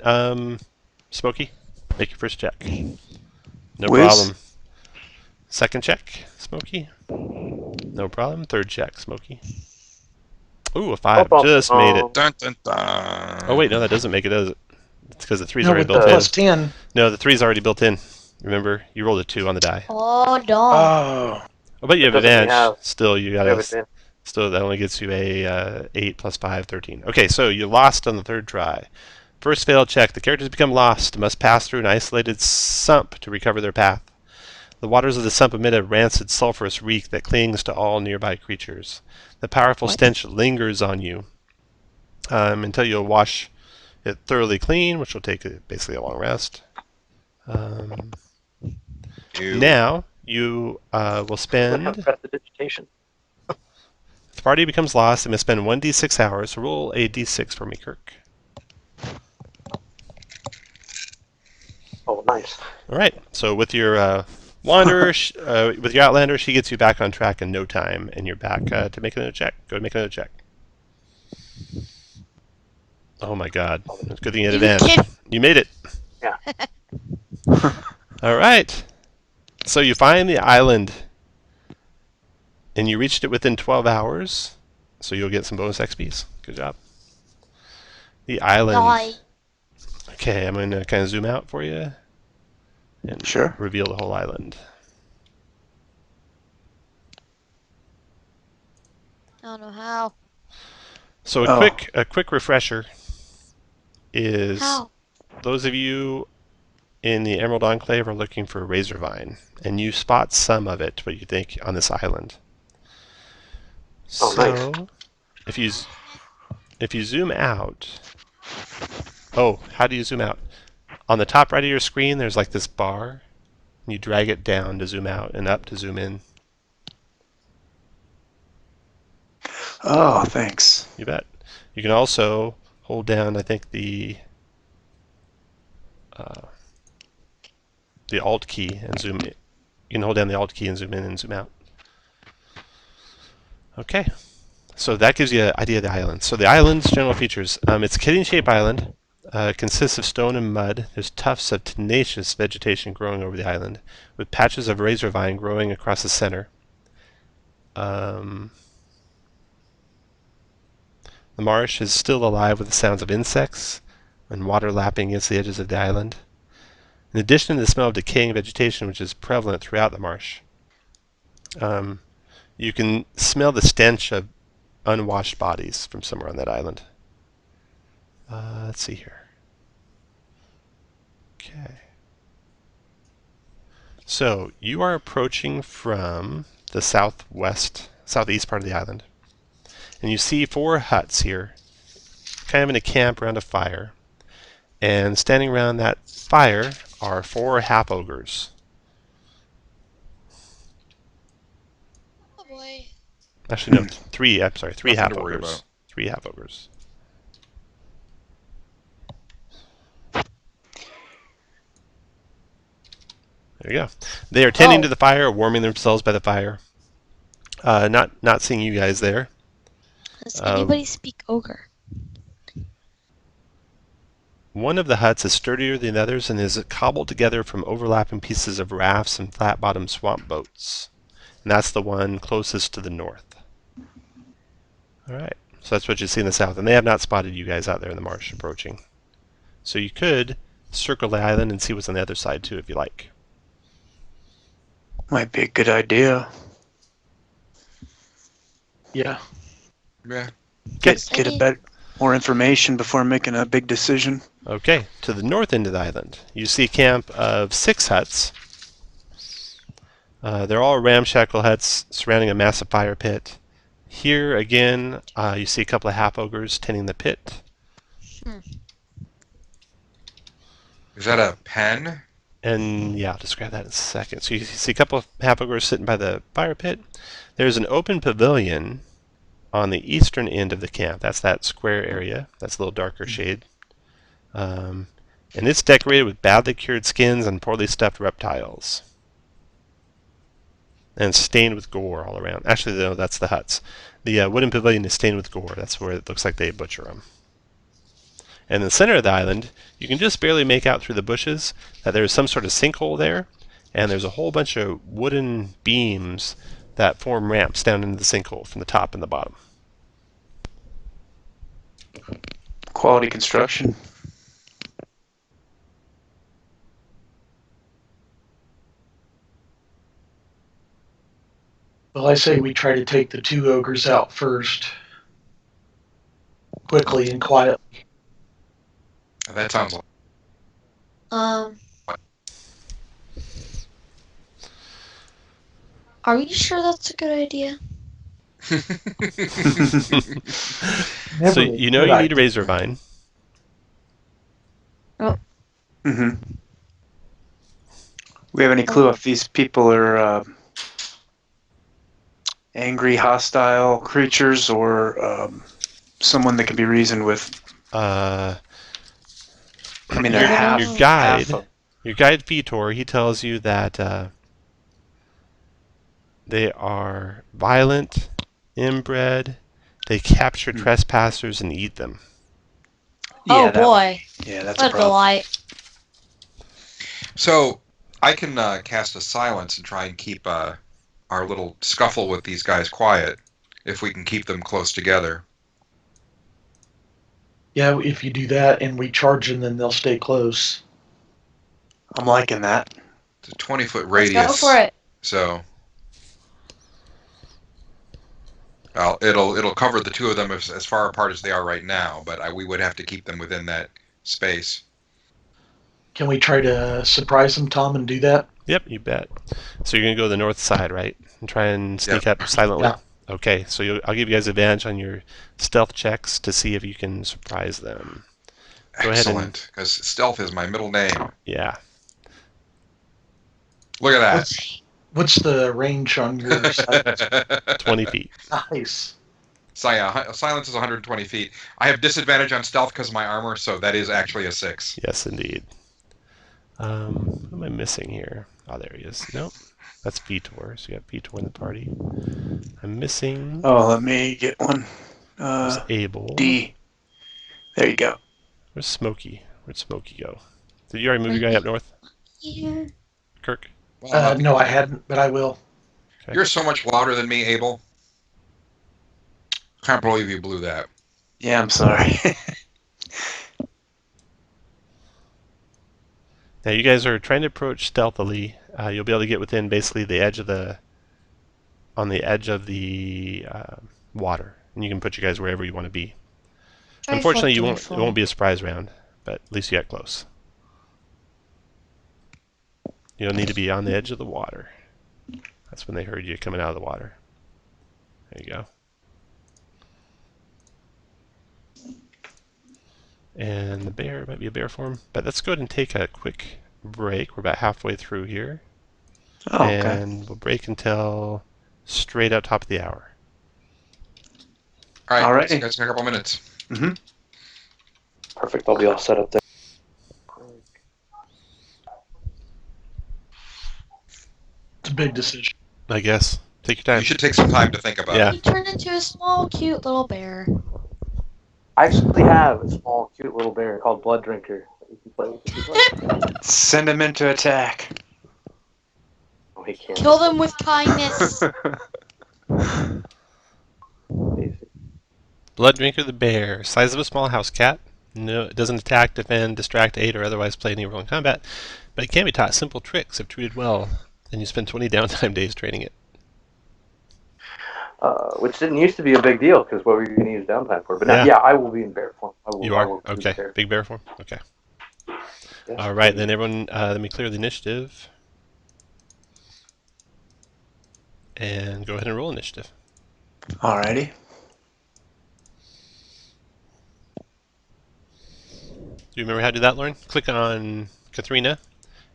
Smokey, make your first check. No Whiz. problem. Second check, Smokey. No problem. Third check, Smokey. Ooh, a 5. Just made it. Dun, dun, dun. Oh wait, no, that doesn't make it, does it? It's because the 3's No, already with the built in. +10. No, the 3's already built in. Remember, you rolled a 2 on the die. Oh, dog. Oh. Oh, but you have Doesn't advantage. have- Still, you You have gotta. advantage. Still, that only gets you a 8 + 5, 13. Okay, so you lost on the third try. First failed check. The characters become lost, must pass through an isolated sump to recover their path. The waters of the sump emit a rancid, sulfurous reek that clings to all nearby creatures. The powerful stench lingers on you until you'll wash it thoroughly clean, which will take basically a long rest. Ew. Now, you will Would spend... have prestidigitation. If the party becomes lost, they must spend 1d6 hours. So roll a d6 for me, Kirk. Oh, nice. All right. So with your wanderer, with your outlander, she gets you back on track in no time, and you're back to make another check. Go to make another check. Oh my God! It's good thing you had You advantage. kidding? You made it. Yeah. All right. So you find the island, and you reached it within 12 hours. So you'll get some bonus XPs. Good job. The island. Die. Okay, I'm going to kind of zoom out for you and Sure. reveal the whole island. I don't know how. So Oh. a quick refresher is How? those of you in the Emerald Enclave are looking for razorvine, and you spot some of it, what you think, on this island. Oh, So nice. if you zoom out, oh, how do you zoom out? On the top right of your screen, there's like this bar. And you drag it down to zoom out and up to zoom in. Oh, thanks. You bet. You can also hold down, I think, the Alt key and zoom in. You can hold down the Alt key and zoom in and zoom out. Okay. So that gives you an idea of the island. So the island's general features. It's a kidney-shaped island. Consists of stone and mud. There's tufts of tenacious vegetation growing over the island, with patches of razorvine growing across the center. The marsh is still alive with the sounds of insects and water lapping against the edges of the island. In addition to the smell of decaying vegetation, which is prevalent throughout the marsh, you can smell the stench of unwashed bodies from somewhere on that island. Let's see here. Okay. So you are approaching from the southeast part of the island. And you see 4 huts here, kind of in a camp around a fire. And standing around that fire are 4 half-ogres. Oh boy. Actually, no, 3, I'm sorry, 3 Nothing to worry half-ogres. about. 3 half-ogres. There you go. They are tending to the fire, warming themselves by the fire. Not seeing you guys there. Does anybody speak ogre? One of the huts is sturdier than the others and is cobbled together from overlapping pieces of rafts and flat-bottomed swamp boats. And that's the one closest to the north. Alright, so that's what you see in the south. And they have not spotted you guys out there in the marsh approaching. So you could circle the island and see what's on the other side too if you like. Might be a good idea. Yeah. Yeah. Get a bit more information before making a big decision. Okay, to the north end of the island, you see a camp of 6 huts. They're all ramshackle huts surrounding a massive fire pit. Here again, you see a couple of half-ogres tending the pit. Is that a pen? And yeah, I'll describe that in a second. So you see a couple of half-ogres sitting by the fire pit. There's an open pavilion on the eastern end of the camp. That's that square area. That's a little darker shade. And it's decorated with badly cured skins and poorly stuffed reptiles. And stained with gore all around. Actually, no, that's the huts. The wooden pavilion is stained with gore. That's where it looks like they butcher them. And in the center of the island, you can just barely make out through the bushes that there's some sort of sinkhole there, and there's a whole bunch of wooden beams that form ramps down into the sinkhole from the top and the bottom. Quality construction. Well, I say we try to take the 2 ogres out first. Quickly and quietly. That sounds like Are you sure that's a good idea? So you know you need a razorvine. Mm-hmm. We have any clue if these people are angry, hostile creatures, or someone that can be reasoned with? I mean, they're half. Your guide Vitor, he tells you that they are violent, inbred. They capture trespassers and eat them. Yeah, oh boy. Yeah, that's What a a problem. delight. So I can cast a silence and try and keep our little scuffle with these guys quiet if we can keep them close together. Yeah, if you do that and we charge them, then they'll stay close. I'm liking that. It's a 20-foot Let's radius. go for it. So it'll cover the two of them as far apart as they are right now, but we would have to keep them within that space. Can we try to surprise them, Tom, and do that? Yep, you bet. So you're going to go to the north side, right? And try and sneak up silently? Yeah. Okay, so I'll give you guys advantage on your stealth checks to see if you can surprise them. Go ahead and- Excellent, because stealth is my middle name. Yeah. Look at that. What's the range on your side? 20 feet. Nice. So yeah, silence is 120 feet. I have disadvantage on stealth because of my armor, so that is actually a 6. Yes, indeed. What am I missing here? Oh, there he is. Nope. That's Vitor. So you got Vitor in the party. I'm missing Oh, let me get one. there's Abel. D. There you go. Where's Smokey? Where'd Smokey go? Did you already move your guy up north, Here. Kirk? No, I hadn't, but I will. Okay. You're so much louder than me, Abel. Can't believe you blew that. Yeah, I'm sorry. Now you guys are trying to approach stealthily. You'll be able to get within basically the edge of the water, and you can put you guys wherever you want to be. Unfortunately, it won't be a surprise round, but at least you got close. You don't need to be on the edge of the water. That's when they heard you coming out of the water. There you go. And the bear might be a bear form, but let's go ahead and take a quick break. We're about halfway through here. Oh, okay. And we'll break until straight up top of the hour. All right, Alrighty. see you guys in a couple minutes. Mm-hmm. Perfect. I'll be all set up there. It's a big decision. I guess. Take your time. You should take some time to think about Yeah. it. He turned into a small, cute little bear. I actually have a small, cute little bear called Blood Drinker that you can play with if you'd like. Send him into attack. Oh, he can't. Kill them with kindness. Basic. Blood Drinker the bear. Size of a small house cat. No, it doesn't attack, defend, distract, aid, or otherwise play any role in combat, but it can be taught simple tricks if treated well, and you spend 20 downtime days training it. Which didn't used to be a big deal because what were you going to use downtime for? But now, Yeah. yeah, I will be in bear form. I will, You I are? will be Okay. bear. Big bear form? Okay. Yes. All right, then everyone, let me clear the initiative. And go ahead and roll initiative. Alrighty. Do you remember how to do that, Lauren? Click on Katharina,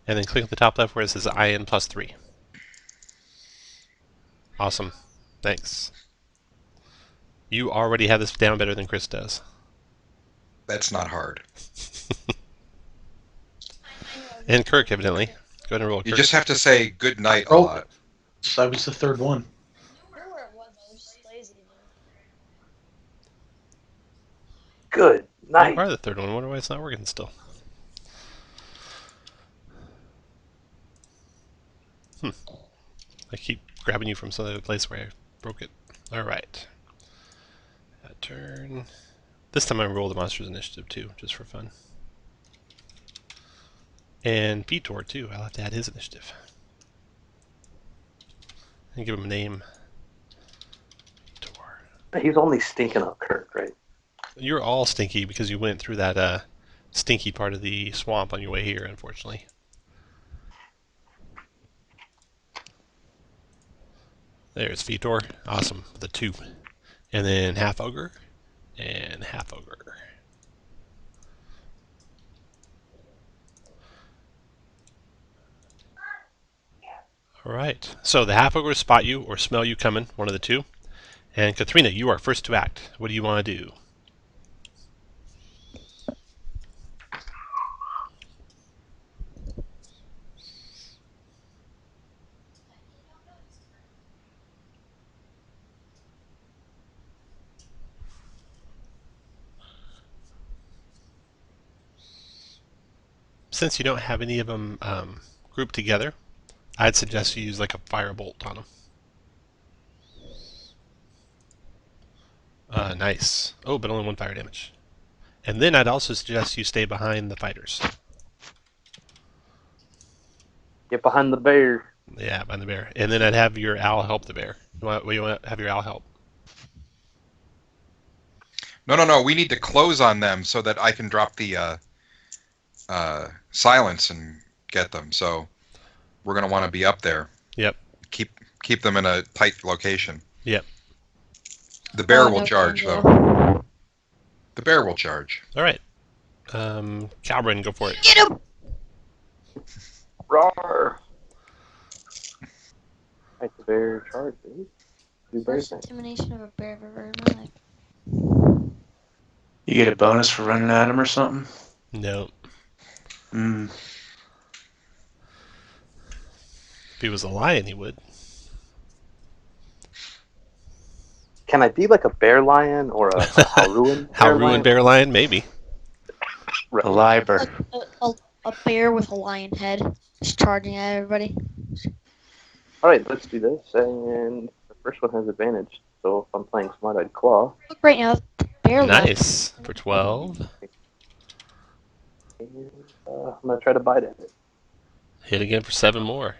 and then click at the top left where it says IN +3. Awesome. Thanks. You already have this down better than Chris does. That's not hard. And Kirk, evidently. Go ahead and roll. You Kirk. just have to say good night a Oh. lot. So that was the third one. Good You night. are the third one. I wonder why it's not working still. I keep grabbing you from some other place where I broke it. Alright. That turn. This time I roll the monster's initiative too, just for fun. And Vitor too. I'll have to add his initiative. And give him a name. Vitor. He's only stinking up Kirk, right? You're all stinky because you went through that stinky part of the swamp on your way here, unfortunately. There's Vitor. Awesome. With a 2. And then half ogre. And half ogre. Alright. So the half ogre spot you or smell you coming, one of the two. And Katharina, you are first to act. What do you want to do? Since you don't have any of them grouped together, I'd suggest you use like a firebolt on them. Nice. Oh, but only 1 fire damage. And then I'd also suggest you stay behind the fighters. Get behind the bear. Yeah, behind the bear. And then I'd have your owl help the bear. You want to have your owl help? No. We need to close on them so that I can drop the silence and get them. So we're going to want to be up there. Yep. Keep them in a tight location. Yep. The bear Oh, will no charge, problem. though. The bear will charge. All right. Calbrin, go for it. Get him! Roar! Fight the bear, charge, dude. Do bear First thing. intimidation of a bear I've ever heard in my life. You get a bonus for running at him or something? No. Hmm. If he was a lion, he would. Can I be like a bear lion or a Haruan How bear ruined lion? bear lion? Maybe. Right. A liber. A bear with a lion head just charging at everybody. Alright, let's do this. And the first one has advantage. So if I'm playing smart, I'd claw. Look right now, the bear left. Nice. For 12. And I'm going to try to bite at it. Hit again for 7 more.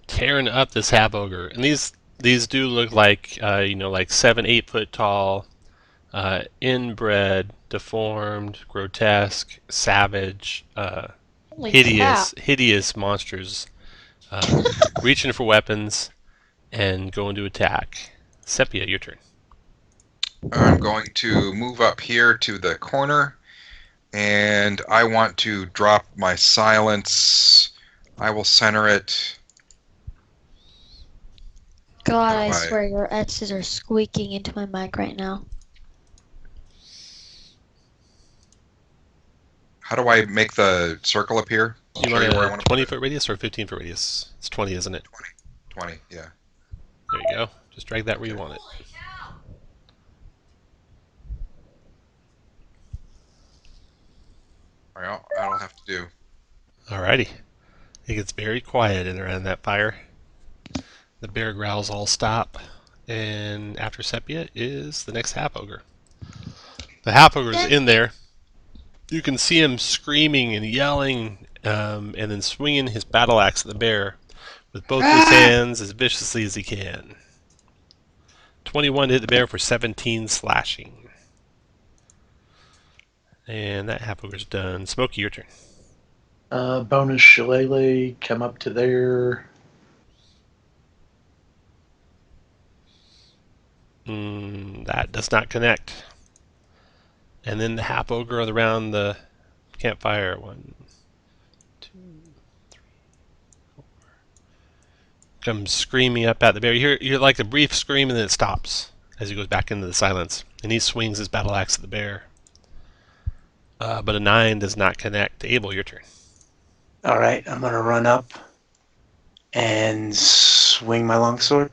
Tearing up this half ogre. And these do look like, like 7, 8 foot tall, inbred, deformed, grotesque, savage, Holy hideous monsters, reaching for weapons and going to attack. Sepia, your turn. I'm going to move up here to the corner, and I want to drop my silence. I will center it. God, I Right. swear your X's are squeaking into my mic right now. How do I make the circle appear? I'll You show want you where I a want to put 20-foot radius or a 15-foot radius? It's 20, isn't it? 20, yeah. There you go. Just drag that where you want it. Well, that'll have to do. Alrighty. It gets very quiet in around that fire. The bear growls all stop. And after Sepia is the next half ogre. The half ogre's in there. You can see him screaming and yelling, and then swinging his battle axe at the bear with both his hands as viciously as he can. 21 to hit the bear for 17 slashing. And that half ogre's done. Smokey, your turn. Bonus shillelagh, come up to there. That does not connect. And then the half ogre around the campfire. 1, 2, 3, 4. Comes screaming up at the bear. You hear like a brief scream, and then it stops as he goes back into the silence. And he swings his battle axe at the bear. But a 9 does not connect. Abel, your turn. All right, I'm gonna run up and swing my longsword.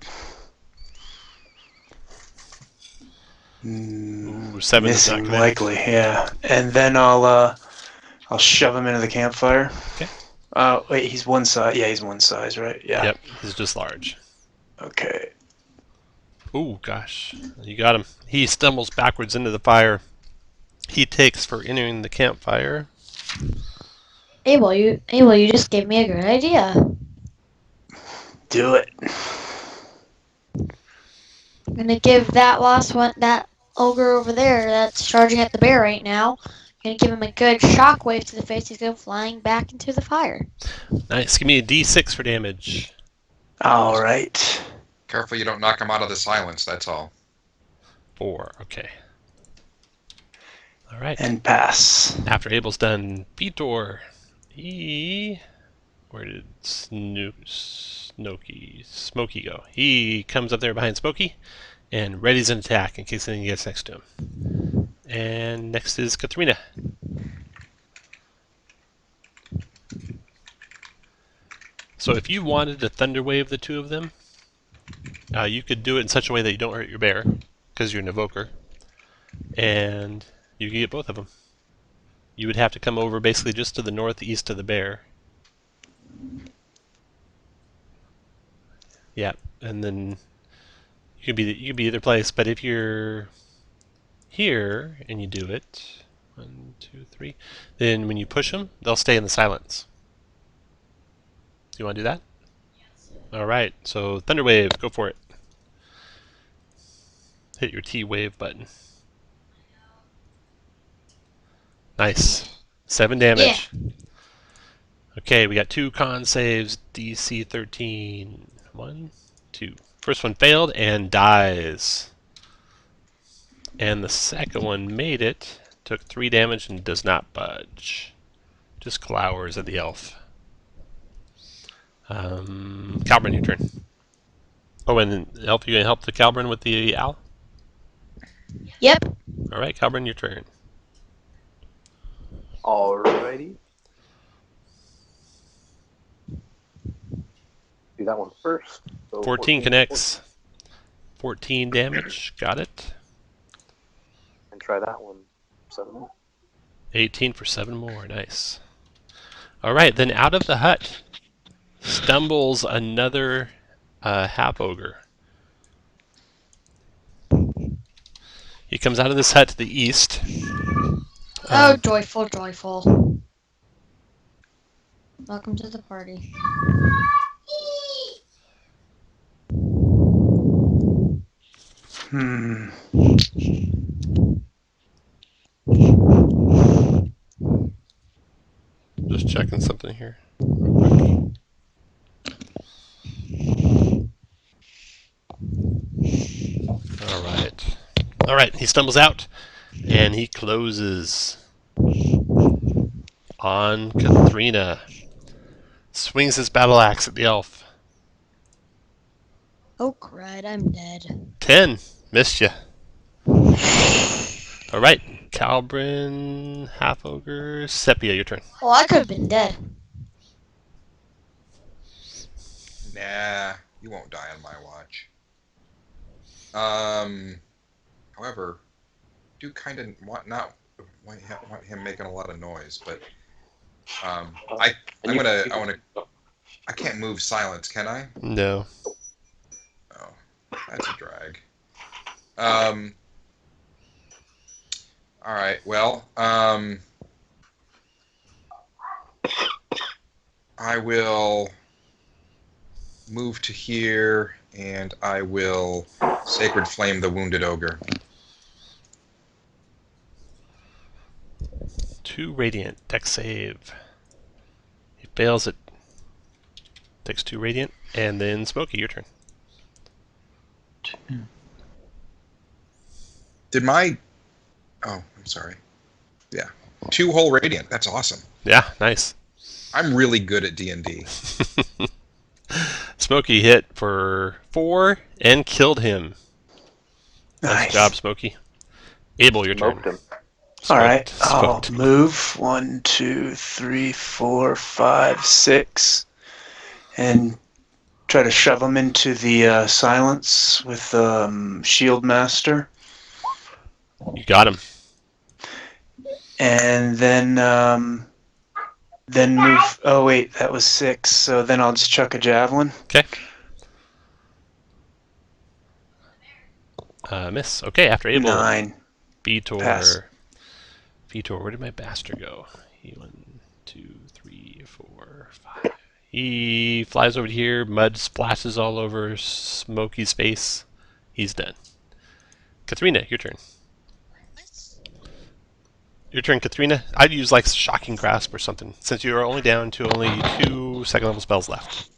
Ooh, 7 does not Missing connect. likely, yeah. And then I'll shove him into the campfire. Okay. Wait, he's one size. Yeah, he's one size, right? Yeah. Yep, he's just large. Okay. Ooh, gosh. You got him. He stumbles backwards into the fire. He takes for entering the campfire. Abel, you just gave me a great idea. Do it. I'm gonna give that last one, that ogre over there that's charging at the bear right now, gonna give him a good shockwave to the face. He's going flying back into the fire. Nice. Give me a D6 for damage. All right. Careful you don't knock him out of the silence, that's all. 4. Okay. All right. And pass. After Abel's done, Vitor. Where did Smokey go? He comes up there behind Smokey and readies an attack in case anything gets next to him. And next is Katharina. So if you wanted to thunder wave the two of them, you could do it in such a way that you don't hurt your bear, because you're an evoker, and you can get both of them. You would have to come over basically just to the northeast of the bear. Yeah, and then you could be either place. But if you're here and you do it, 1, 2, 3, then when you push them, they'll stay in the silence. Do you want to do that? All right, so Thunder Wave, go for it. Hit your T wave button. Nice. 7 damage. Yeah. Okay, we got 2 con saves, DC 13. 1, 2. First one failed and dies. And the second one made it, took 3 damage and does not budge. Just glowers at the elf. Calbrin, your turn. Oh, and elf, you gonna help the Calbrin with the owl? Yep. All right, Calbrin, your turn. Alrighty. Do that one first. So 14 connects. 14 damage. Got it. And try that one. 7 more. 18 for 7 more. Nice. All right, then out of the hut stumbles another half ogre. He comes out of this hut to the east. Oh, joyful, joyful. Welcome to the party. Just checking something here. All right. All right, he stumbles out and he closes on Katharina. Swings his battle axe at the elf. Oh, crud, I'm dead. 10. Missed you. All right, Calbrin, half ogre, Sepia, your turn. Oh, I could have been dead. Nah, you won't die on my watch. However, do kind of want him making a lot of noise, but I can't move silence, can I? No. Oh, that's a drag. All right. Well, I will move to here, and I will Sacred Flame the wounded ogre. 2 radiant, dex save. He fails it. Takes 2 radiant, and then Smokey, your turn. Did my... Oh, I'm sorry. Yeah. 2 whole radiant. That's awesome. Yeah, nice. I'm really good at D&D. Smokey hit for 4 and killed him. Nice job, Smokey. Abel, your turn. Smoked him. All right, I'll Smoked. move 1, 2, 3, 4, 5, 6, and try to shove him into the silence with Shield Master, You got him. and then move. Oh wait, that was 6. So then I'll just chuck a javelin. Okay. Miss. Okay, after Abel. 9. Vitor. Pass. Vitor, where did my bastard go? 1, 2, 3, 4, 5. He flies over here. Mud splashes all over Smokey's face. He's done. Katharina, your turn. Your turn, Katharina. I'd use like Shocking Grasp or something, since you are only down to only 2 second-level spells left.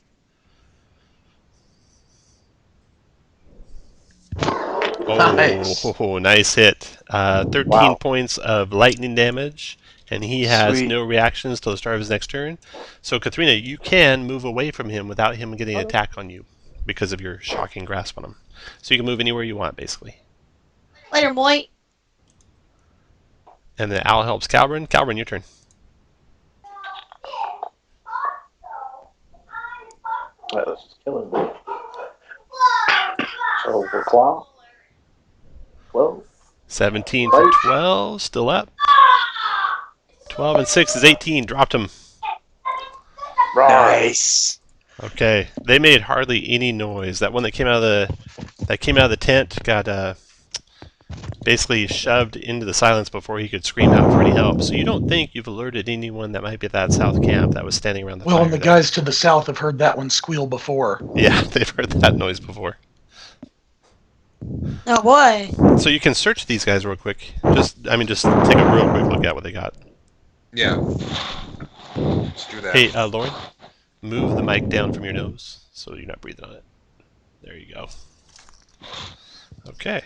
Oh, Nice. nice hit. 13 Wow. points of lightning damage, and he has Sweet. no reactions till the start of his next turn. So, Katharina, you can move away from him without him getting an attack on you because of your Shocking Grasp on him. So you can move anywhere you want, basically. Later, boy. And the owl helps Calbrin. Calbrin, your turn. That was killing me. So we're claw. 12. 17 for 12, still up. 12 and 6 is 18, dropped him. Nice. Okay, they made hardly any noise. That one that came out of the tent got basically shoved into the silence before he could scream out for any help. So you don't think you've alerted anyone that might be at that south camp that was standing around the fire. Well, and the there. guys to the south have heard that one squeal before. Yeah, they've heard that noise before. Oh boy. So you can search these guys real quick. Just take a real quick look at what they got. Yeah. Let's do that. Hey, Lauren, move the mic down from your nose so you're not breathing on it. There you go. Okay.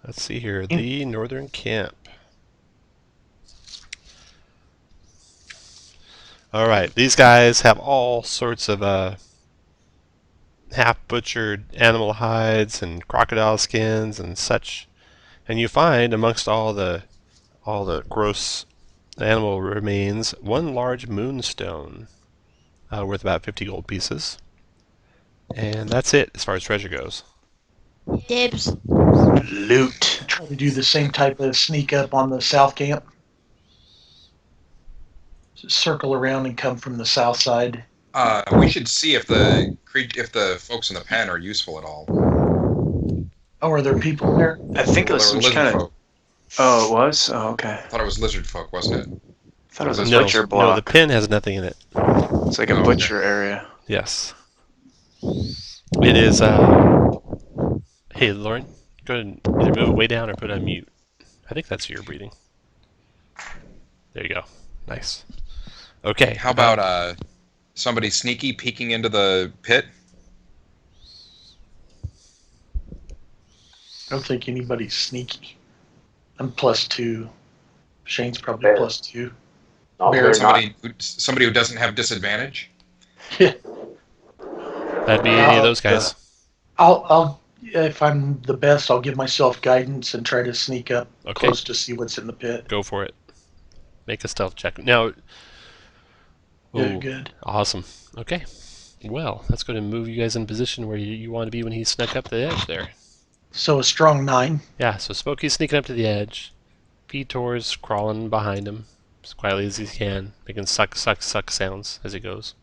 Let's see here. The northern camp. Alright, these guys have all sorts of half-butchered animal hides and crocodile skins and such. And you find amongst all the gross animal remains one large moonstone worth about 50 gold pieces. And that's it as far as treasure goes. Dibs. Loot. Try to do the same type of sneak up on the south camp. Circle around and come from the south side. We should see if the folks in the pen are useful at all. Oh, are there people there? I think it was Well, some lizard kind of. folk. Oh, it was. Oh, okay. I thought it was lizard folk, wasn't it? I thought it was a No, butcher no, block. the pen has nothing in it. It's like a Oh, okay. butcher area. Yes. It is, hey, Lauren, go ahead and either move it way down or put it on mute. I think that's your breathing. There you go. Nice. Okay. How about somebody sneaky peeking into the pit? I don't think anybody's sneaky. I'm +2. Shane's probably Bear. +2. No, Bear, they're Somebody who doesn't have disadvantage? That'd be any of those guys. I'll if I'm the best, I'll give myself guidance and try to sneak up Okay. close to see what's in the pit. Go for it. Make a stealth check. Now, Yeah, ooh, good. awesome. Okay. Well, that's going to move you guys in position where you want to be when he snuck up the edge there. So a strong 9. Yeah, so Smokey's sneaking up to the edge. Vitor's crawling behind him as quietly as he can, making suck sounds as he goes.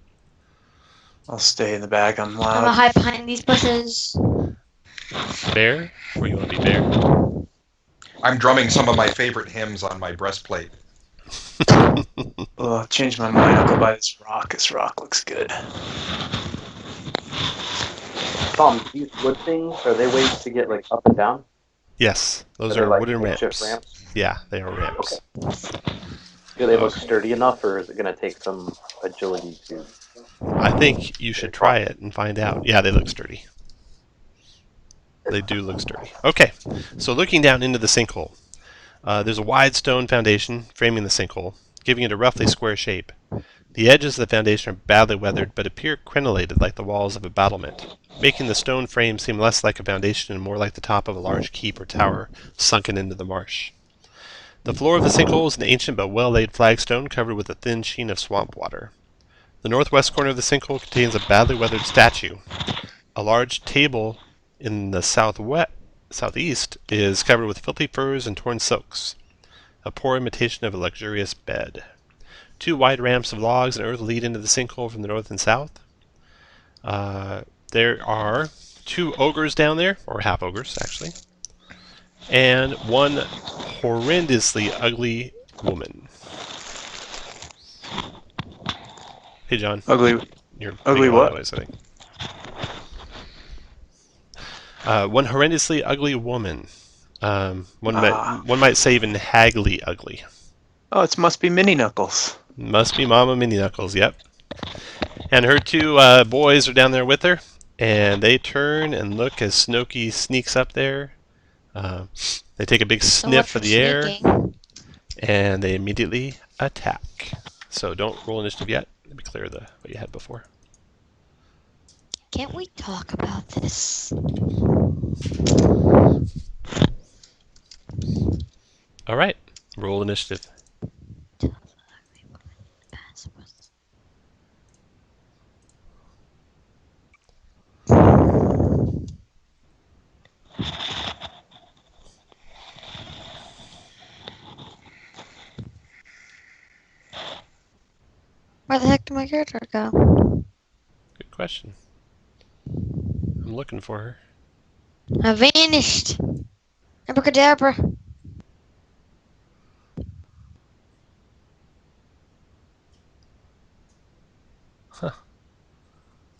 I'll stay in the back. I'm I'm gonna loud. hide behind these bushes. Bear? Where you want to be, Bear? I'm drumming some of my favorite hymns on my breastplate. I'll change my mind. I'll go buy this rock. This rock looks good. Tom, these wood things, are they ways to get like up and down? Yes, those Are they are like wooden makeshift ramps. Yeah, they are ramps. Do they look sturdy enough, or is it going to take some agility to? I think you should try it and find out. Yeah, they look sturdy. They do look sturdy. Okay, so looking down into the sinkhole, there's a wide stone foundation framing the sinkhole, giving it a roughly square shape. The edges of the foundation are badly weathered, but appear crenellated like the walls of a battlement, making the stone frame seem less like a foundation and more like the top of a large keep or tower sunken into the marsh. The floor of the sinkhole is an ancient but well-laid flagstone covered with a thin sheen of swamp water. The northwest corner of the sinkhole contains a badly weathered statue. A large table in the southeast is covered with filthy furs and torn silks, a poor imitation of a luxurious bed. 2 wide ramps of logs and earth lead into the sinkhole from the north and south. There are 2 ogres down there, or half ogres actually, and 1 horrendously ugly woman. Hey, John. Ugly. You're Ugly making a lot what? of noise, I think. 1 horrendously ugly woman. One might say even haggly ugly. Oh, it must be Mini Knuckles. Must be Mama Minnie Knuckles, yep. And her 2 boys are down there with her, and they turn and look as Snooky sneaks up there. They take a big So sniff much for for the air, sneaking. and they immediately attack. So don't roll initiative yet. Let me clear what you had before. Can't we talk about this? All right, roll initiative. Where the heck did my character go? Good question. I'm looking for her. I vanished. Abracadabra.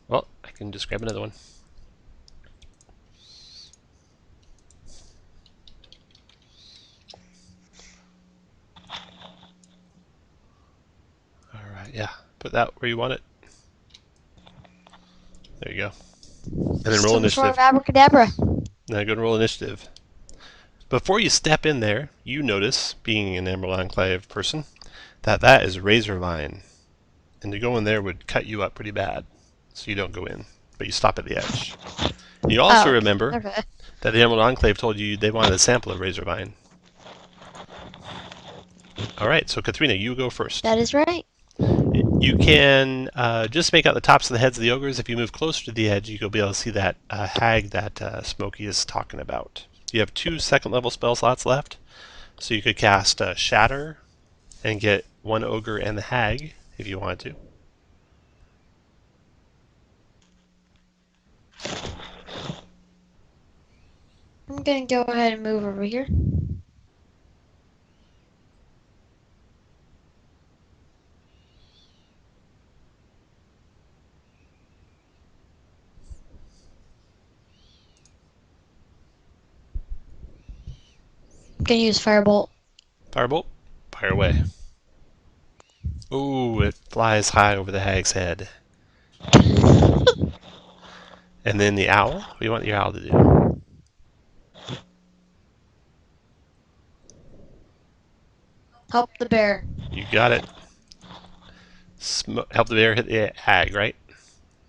Well, I can just grab another one. Alright, yeah. Put that where you want it. There you go. And then roll Some sort initiative. of abracadabra. Now go and roll initiative. Before you step in there, you notice, being an Emerald Enclave person, that is razor vine. And to go in there would cut you up pretty bad. So you don't go in, but you stop at the edge. You also remember Okay. that the Emerald Enclave told you they wanted a sample of razor vine. Alright, so Katharina, you go first. That is right. You can just make out the tops of the heads of the ogres. If you move closer to the edge, you'll be able to see that hag that Smokey is talking about. You have 2 second-level spell slots left, so you could cast Shatter and get 1 ogre and the hag if you wanted to. I'm gonna go ahead and move over here. I'm gonna use Firebolt. Firebolt, fire away. Ooh, it flies high over the hag's head. And then the owl? What do you want your owl to do? Help the bear. You got it. Help the bear hit the hag, right?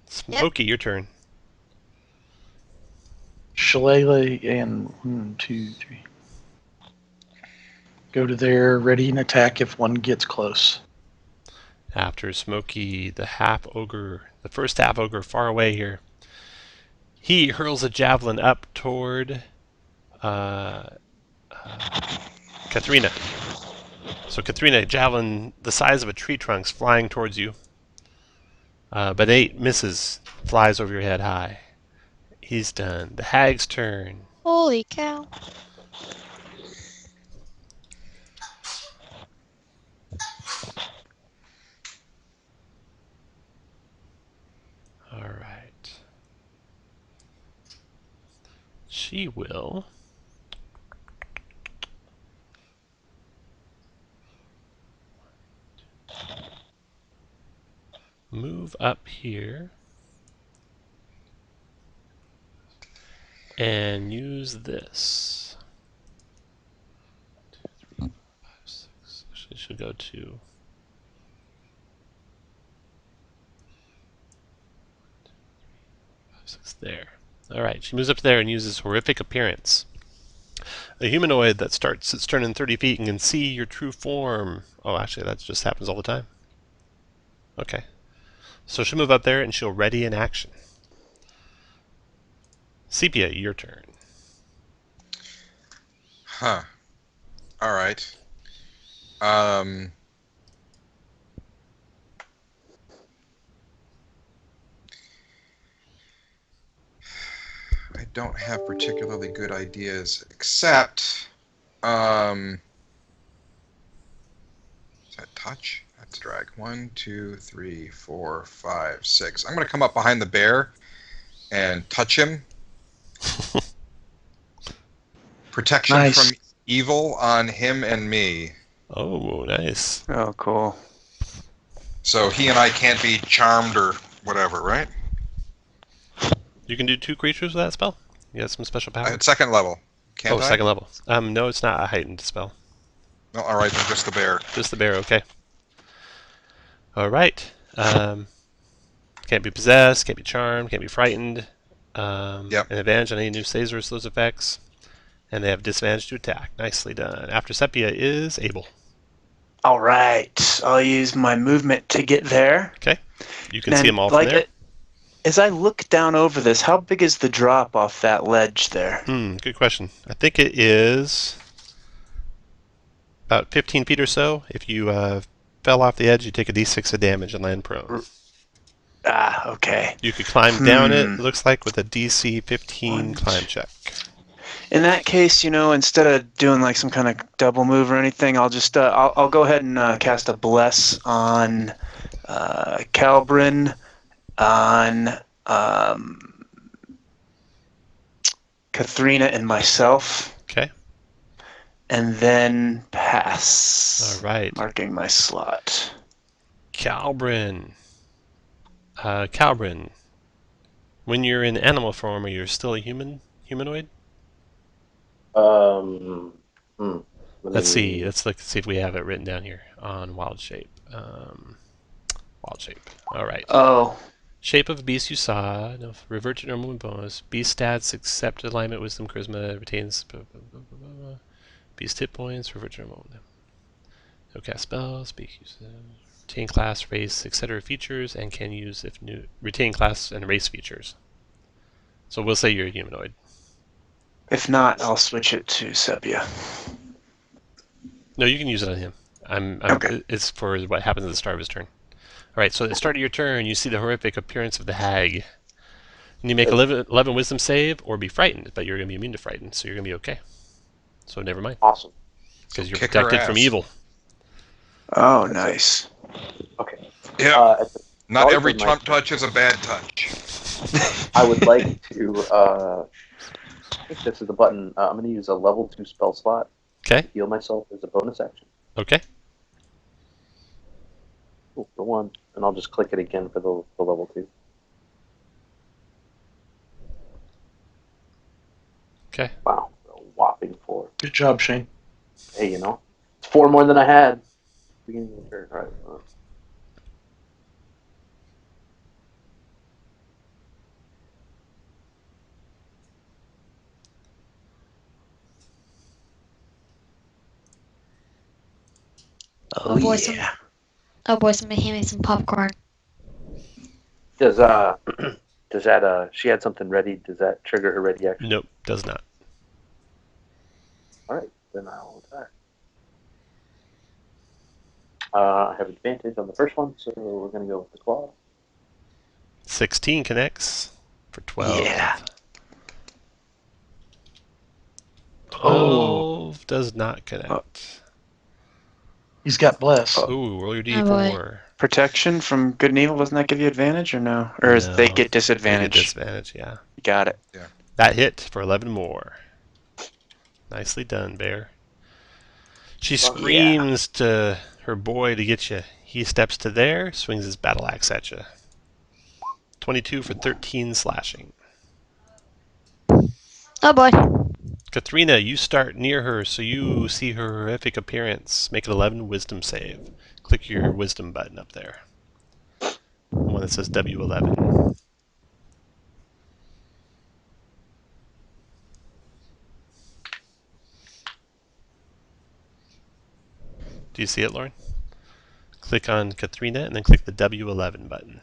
Smokey, your turn. Shillelagh and 1, 2, 3. Go to there, ready and attack if one gets close. After Smokey, the half ogre, the first half ogre far away here, he hurls a javelin up toward Katharina. So Katharina, javelin the size of a tree trunk's flying towards you. But 8 misses, flies over your head high. He's done. The hag's turn. Holy cow. All right. She will move up here and use this. 2, 3, 4, 5, 6. Actually, she'll go to 6 there. Alright, she moves up there and uses Horrific Appearance. A humanoid that starts its turn in 30 feet and can see your true form. Oh, actually, that just happens all the time. Okay. So she'll move up there and she'll ready in action. Sepia, your turn. Huh. All right. I don't have particularly good ideas, except, is that touch? That's drag. 1, 2, 3, 4, 5, 6. I'm going to come up behind the bear and touch him. Protection Nice. from evil on him and me. Oh, nice. Oh, cool. So he and I can't be charmed or whatever, right? You can do 2 creatures with that spell? You got some special power? At second level. Can't I? Second level. No, it's not a heightened spell. No, all right, then just the bear. Just the bear, okay. Alright. Can't be possessed, can't be charmed, can't be frightened. Yep. An advantage on any new saves or those effects. And they have disadvantage to attack. Nicely done. After Sepia is Abel. All right. I'll use my movement to get there. Okay. You can see them all from there. As I look down over this, how big is the drop off that ledge there? Good question. I think it is about 15 feet or so. If you fell off the edge, you take a d6 of damage and land prone. Ah, okay. You could climb down it looks like, with a DC 15 climb check. In that case, instead of doing like some kind of double move or anything, I'll just I'll go ahead and cast a bless on Calbrin, on Katharina and myself. Okay. And then pass. All right. Marking my slot. Calbrin. Calbrin. When you're in animal form, are you still a humanoid? Let's see. Let's see if we have it written down here on wild shape. Wild shape. All right. Oh. Shape of a beast you saw. No, revert to normal bonus. Beast stats except alignment, wisdom, charisma, retains. Beast hit points. Revert to normal. No cast spells. Retain class, race, etc. features, and can use if new. Retain class and race features. So we'll say you're a humanoid. If not, I'll switch it to Sepia. No, you can use it on him. Okay. It's for what happens at the start of his turn. All right, so at the start of your turn, you see the horrific appearance of the hag. And you make 11 wisdom save or be frightened, but you're going to be immune to frightened, so you're going to be okay. So never mind. Awesome. Because you're Kick her protected from ass. evil. Oh, nice. Okay. Yeah. At the Not start every of my Trump turn, touch is a bad touch. I would like to. I think this is the button. I'm going to use a level 2 spell slot Okay. to heal myself as a bonus action. Okay. Cool, for 1, and I'll just click it again for the level 2. Okay. Wow, a whopping 4. Good job, Shane. Hey, it's 4 more than I had. Beginning of the turn, right? Oh boy, somebody hand me some popcorn. Does does that she had something ready? Does that trigger her ready action? Nope, does not. All right, then I'll attack. I have advantage on the first one, so we're going to go with the claw. 16 connects for 12. Yeah. 12 does not connect. He's got bless. Ooh, roll your Oh, boy. d4. Protection from good and evil, doesn't that give you advantage or no? Or is they No, get disadvantage? They get disadvantage, yeah. Got it. That hit for 11 more. Nicely done, Bear. She screams to her boy to get you. He steps to there, swings his battle axe at you. 22 for 13 slashing. Oh boy. Katharina, you start near her, so you see her horrific appearance. Make an 11 wisdom save. Click your wisdom button up there. The one that says W11. Do you see it, Lauren? Click on Katharina and then click the W11 button.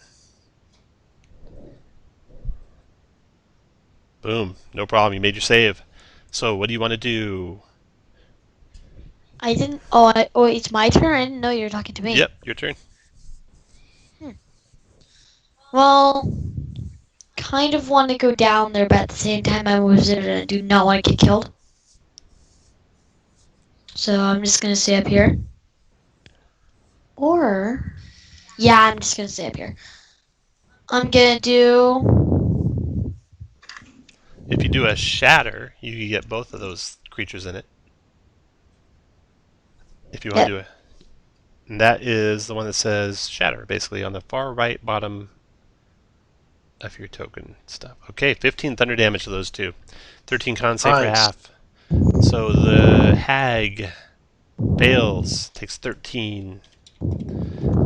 Boom. No problem. You made your save. So what do you want to do? I didn't. Oh, it's my turn. I didn't know you were talking to me. Yep, your turn. Well, kind of want to go down there, but at the same time, I do not want to get killed. So I'm just gonna stay up here. Or, yeah, I'm just gonna stay up here. I'm gonna do. If you do a shatter, you can get both of those creatures in it. If you want to do it. And that is the one that says shatter, basically on the far right bottom of your token stuff. Okay, 15 thunder damage to those two. 13 con save for half. So the hag fails, takes 13.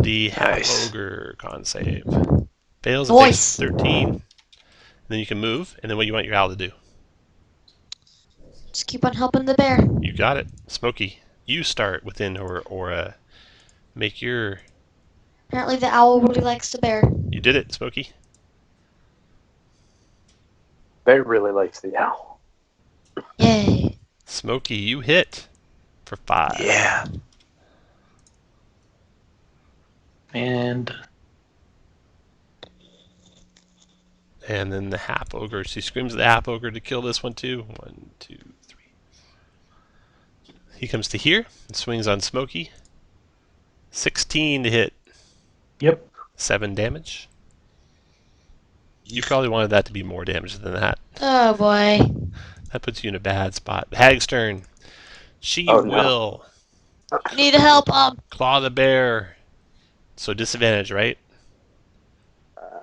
The half ogre con save fails and takes 13. And then you can move, and then what do you want your owl to do? Just keep on helping the bear. You got it. Smokey, you start within her aura. Make your... Apparently the owl really likes the bear. You did it, Smokey. Bear really likes the owl. Yay. Smokey, you hit for 5. Yeah. And And then the half ogre. She screams at the half ogre to kill this one too. 1, 2, 3. He comes to here and swings on Smokey. 16 to hit. Yep. 7 damage. You probably wanted that to be more damage than that. Oh boy. That puts you in a bad spot. Hag's turn. She Oh, no. will I need to help him. claw the bear. So disadvantage, right?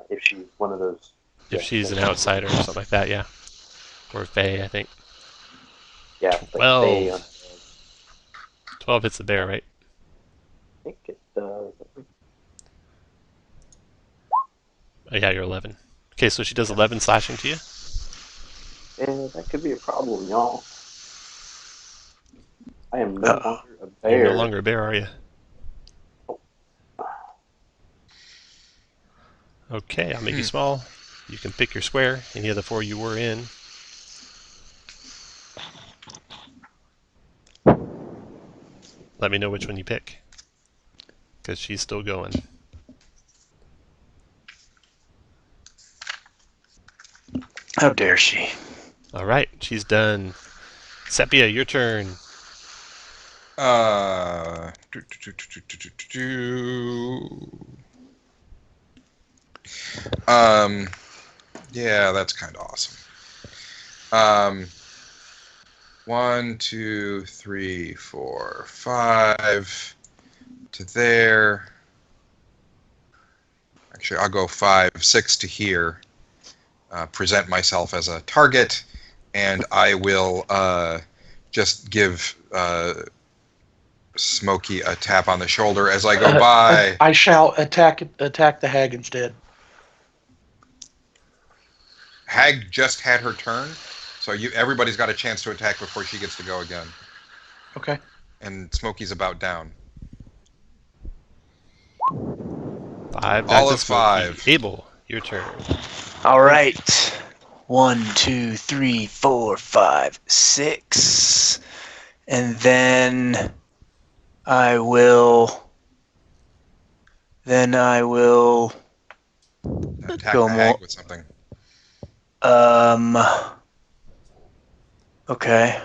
If she's one of those. If she's an outsider or something like that, yeah. Or Fae, I think. Yeah. Like 12. Fae on- 12 hits the bear, right? I think it does. Oh, yeah, you're 11. Okay, so she does 11 slashing to you. Yeah, that could be a problem, y'all. I am no Uh-oh. longer a bear. You're no longer a bear, are you? Okay, I'll make you small. You can pick your square, any of the 4 you were in. Let me know which one you pick. Because she's still going. How dare she? Alright, she's done. Sepia, your turn. Yeah, that's kind of awesome. 1, 2, 3, 4, 5 to there. Actually, I'll go 5, 6 to here. Present myself as a target, and I will just give Smokey a tap on the shoulder as I go by. I shall attack the hag instead. Hag just had her turn, so everybody's got a chance to attack before she gets to go again. Okay. And Smokey's about down. 5. All back to of Smokey. 5. Abel, your turn. All right. 1, 2, 3, 4, 5, 6. And then I will. Attack Go the hag more. with something. Okay.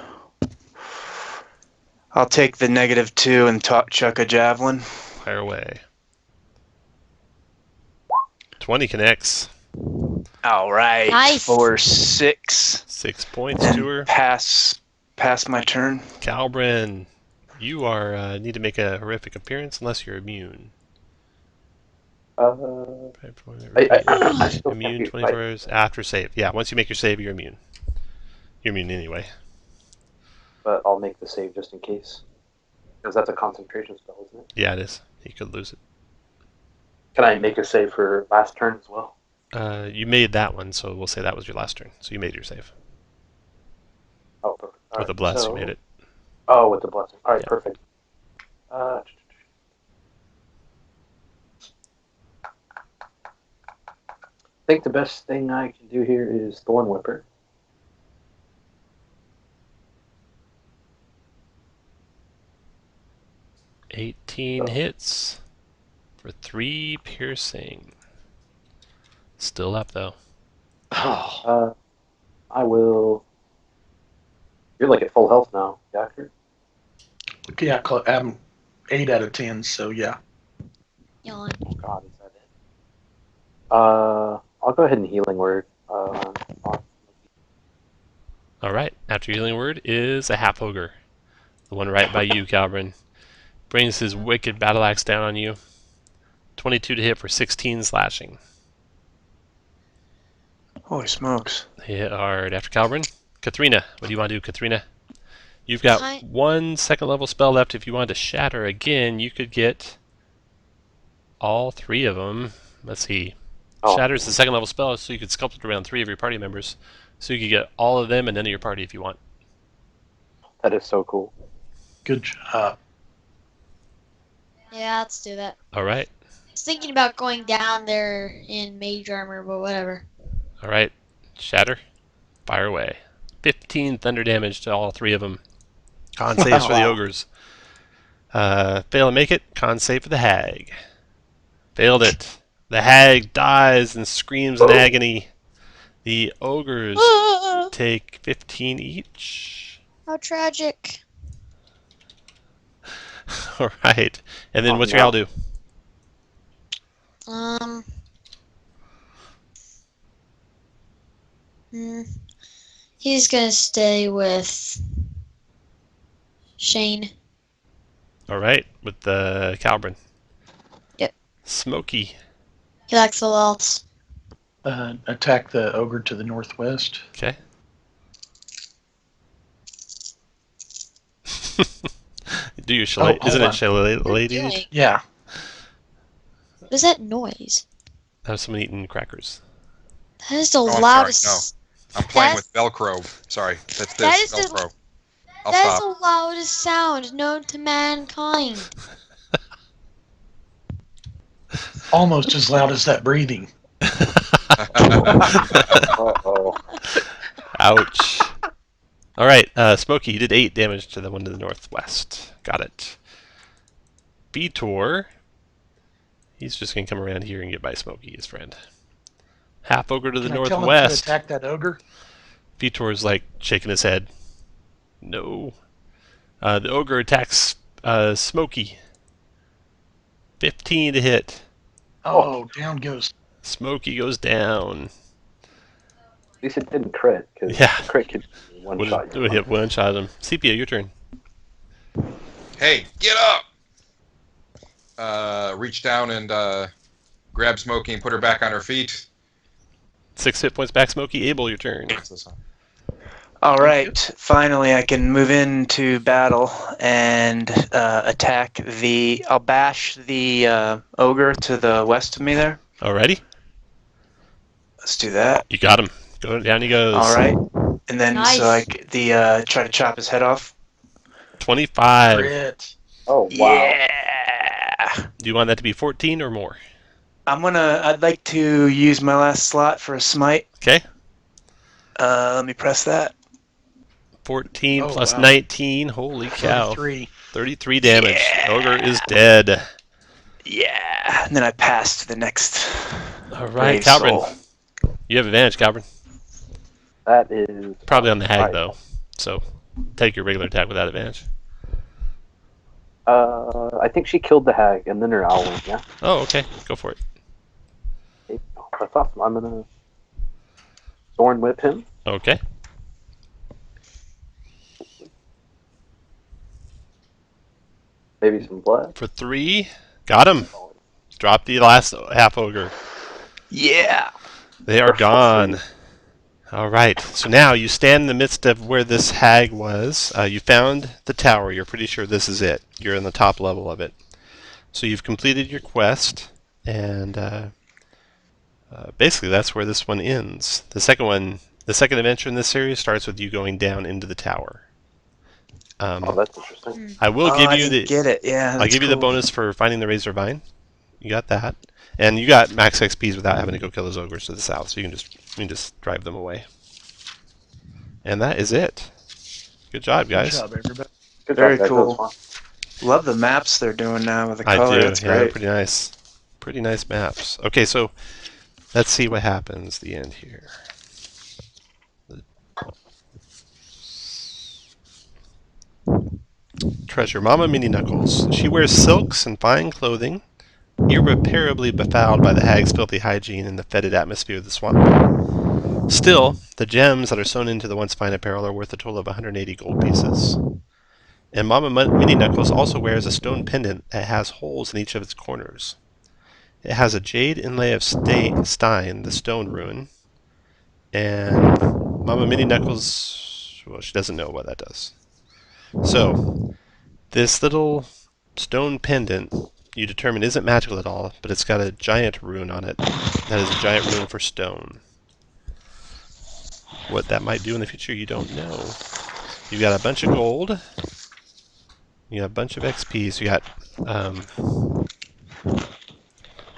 I'll take the -2 and chuck a javelin. Fire away. 20 connects. All right. Nice. For 6. 6 points to her. Pass my turn. Calbrin, you are need to make a horrific appearance unless you're immune. I still Immune can't 24 hours after save. Yeah, once you make your save, you're immune. You're immune anyway. But I'll make the save just in case. Because that's a concentration spell, isn't it? Yeah, it is. You could lose it. Can I make a save for last turn as well? You made that one, so we'll say that was your last turn. So you made your save. Oh, perfect. With a bless, you made it. Oh, with the blessing. All right, Yeah. perfect. I think the best thing I can do here is Thorn Whipper. Oh. 18 hits for 3 piercing. Still up though. Oh. I will. You're like at full health now, Doctor. Yeah, I'm 8 out of 10, so yeah. Yawn. Oh God, is that it? I'll go ahead and healing word. All right. After healing word is a half ogre, the one right by you, Calbrin. Brings his wicked battle axe down on you. 22 to hit for 16 slashing. Holy smokes. Hit hard. After Calbrin, Katharina. What do you want to do, Katharina? You've got 1 second level spell left. If you wanted to shatter again, you could get all 3 of them. Let's see. Oh. Shatter's the second level spell, so you could sculpt it around 3 of your party members. So you could get all of them and none of your party if you want. That is so cool. Good job. Yeah, let's do that. All right. I was thinking about going down there in mage armor, but whatever. All right. Shatter. Fire away. 15 thunder damage to all 3 of them. Con saves for the ogres. Fail and make it. Con save for the hag. Failed it. The hag dies and screams in agony. The ogres take 15 each. How tragic. All right. And then Oh, what's your no. owl do? He's gonna stay with Shane. All right, with the Calbrin. Yep. Smokey. He likes the walls. Attack the ogre to the northwest. Okay. Do your Oh, isn't it hold What are you lady? doing? Yeah. What is that noise? Have someone eating crackers. That is the I'm sorry, loudest. I'm playing That's- with Velcro. Sorry, that's That this is the- Velcro. I'll That is stop. the loudest sound known to mankind. Almost as loud as that breathing. Uh-oh. Ouch. All right, Smokey, you did 8 damage to the one to the northwest. Got it. Vitor, he's just going to come around here and get by Smokey, his friend. Half ogre to the Can I tell him to northwest. attack that ogre? Vitor's like shaking his head. No. The ogre attacks Smokey. 15 to hit. Oh, down goes. Smokey goes down. At least it didn't crit, because Yeah. crit could one shot. Would hit one shot him. Sepia, your turn. Hey, get up! Reach down and grab Smokey and put her back on her feet. 6 hit points back, Smokey. Abel, your turn. All right, finally I can move into battle and attack the. I'll bash the ogre to the west of me there. Alrighty. Let's do that. You got him. Down he goes. All right, and then Nice. so I try to chop his head off. 25. Crit. Oh, wow. Yeah. Do you want that to be 14 or more? I'd like to use my last slot for a smite. Okay. Let me press that. 14 Oh, plus wow. 19. Holy cow. 33. damage. Yeah. Ogre is dead. Yeah. And then I pass to the next. All right, brave Calvin. soul. You have advantage, Calvin. That is... Probably on the hag, right. though. So take your regular attack without advantage. I think she killed the hag, and then her owl went, yeah. Oh, okay. Go for it. That's awesome. I'm gonna thorn whip him. Okay. Maybe some blood. For 3. Got him. Drop the last half ogre. Yeah. They are gone. All right. So now you stand in the midst of where this hag was. You found the tower. You're pretty sure this is it. You're in the top level of it. So you've completed your quest, and basically that's where this one ends. The second adventure in this series starts with you going down into the tower. Oh, that's interesting. I will give I you didn't get it. Yeah. I'll that's give you the cool. bonus for finding the Razor Vine. You got that, and you got max XPs without having to go kill those ogres to the south. So you can just drive them away. And that is it. Good job, guys. Good job, everybody. Good Very job, guys. That cool. was fun. Love the maps they're doing now with the I color. do. That's Yeah, they're great. pretty nice. Pretty nice maps. Okay, so let's see what happens at the end here. Treasure Mama Minnie Knuckles. She wears silks and fine clothing, irreparably befouled by the hag's filthy hygiene and the fetid atmosphere of the swamp. Still, the gems that are sewn into the once fine apparel are worth a total of 180 gold pieces. And Mama Minnie Knuckles also wears a stone pendant that has holes in each of its corners. It has a jade inlay of Stein, the stone rune, and Mama Minnie Knuckles, well, she doesn't know what that does. So, this little stone pendant you determine isn't magical at all, but it's got a giant rune on it. That is a giant rune for stone. What that might do in the future, you don't know. You've got a bunch of gold. You got a bunch of XP. So you got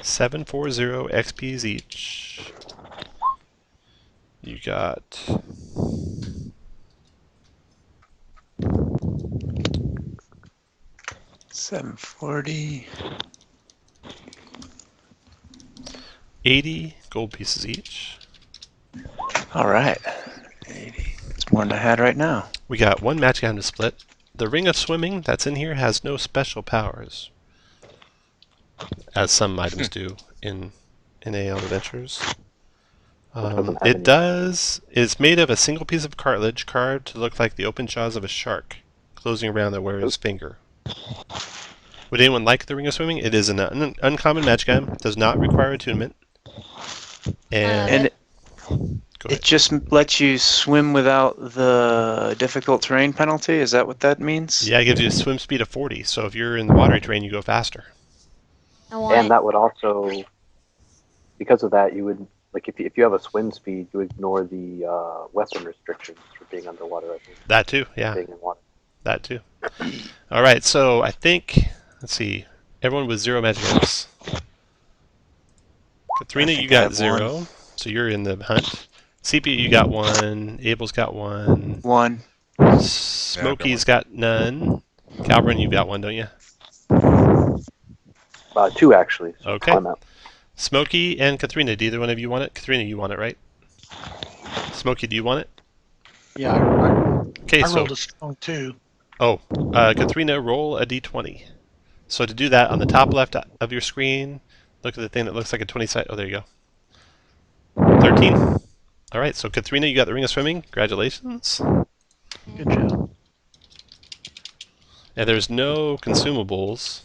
740 XPs each. You got 740. 80 gold pieces each. All right. 80. It's more than I had right now. We got one magic item to split. The Ring of Swimming that's in here has no special powers, as some items do in AL Adventures. doesn't have It any. does. It's made of a single piece of cartilage carved to look like the open jaws of a shark, closing around the wearer's finger. Would anyone like the Ring of Swimming? It is an uncommon magic item. Does not require attunement. And Go ahead. it just lets you swim without the difficult terrain penalty. Is that what that means? Yeah, it gives you a swim speed of 40. So if you're in the watery terrain, you go faster. I want And it. that would also, because of that, you would, like, if you have a swim speed, you ignore the weapon restrictions for being underwater, I think. That too. Yeah, Being in water. that too. All right. So I think, let's see, everyone with 0 magic items. Katrina, I think you I got have 0, so you're in the hunt. CP, you got 1. Abel's got 1. 1. Smokey's got none. Calvin, you've got 1, don't you? 2, actually. So Okay. climb out. Smokey and Katrina, do either one of you want it? Katrina, you want it, right? Smokey, do you want it? Yeah, Okay, I so rolled a strong 2. Katrina, roll a d20. So to do that, on the top left of your screen, look at the thing that looks like a 20 side. Oh, there you go. 13. All right, so Katrina, you got the Ring of Swimming. Congratulations. Good job. And there's no consumables,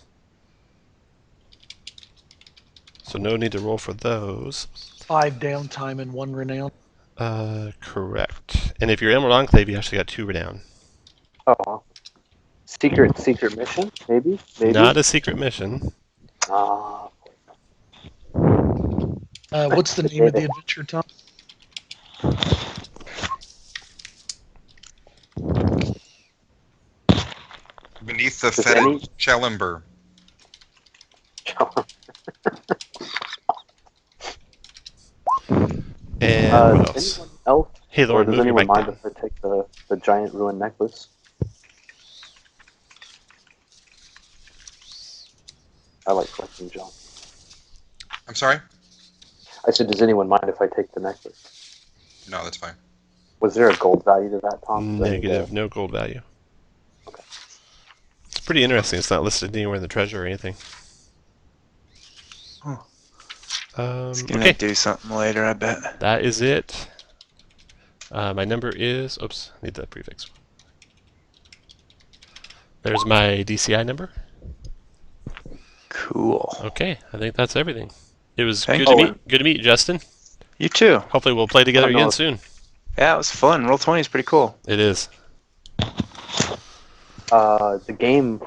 so no need to roll for those. 5 downtime and 1 renown. Correct. And if you're Emerald Enclave, you actually got 2 renown. Oh. Secret mission? Maybe? Not a secret mission. What's the name of the adventure, Tom? Beneath the Does FETID any- CHELIMBER. And what Does else? anyone else, Hey, or Lauren, does move your anyone mic mind down. if I take the giant ruined necklace? I like collecting junk. I'm sorry? I said, does anyone mind if I take the necklace? No, that's fine. Was there a gold value to that, Tom? Negative, no gold value. Okay. It's pretty interesting. It's not listed anywhere in the treasure or anything. Huh. It's gonna Okay, do something later, I bet. that is it. My number is, oops, I need that prefix. There's my DCI number. Cool. Okay, I think that's everything. It was Thank good to you. meet you, Justin. You too. Hopefully we'll play together I don't know again if- soon. Yeah, it was fun. Roll 20 is pretty cool. It is. The game,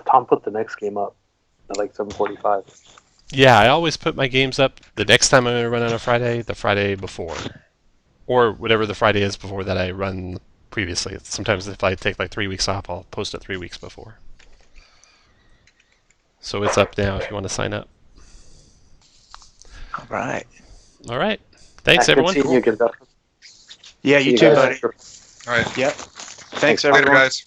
Tom put the next game up at like 7:45. Yeah, I always put my games up the next time I'm going to run on a Friday, the Friday before. Or whatever the Friday is before that I run previously. Sometimes if I take like 3 weeks off, I'll post it 3 weeks before. So it's up now if you want to sign up. All right. All right. Thanks, Good everyone. seeing you again, Dustin. Yeah, See you too, guys. buddy. All right. Yep. Thanks, Later, everyone. guys.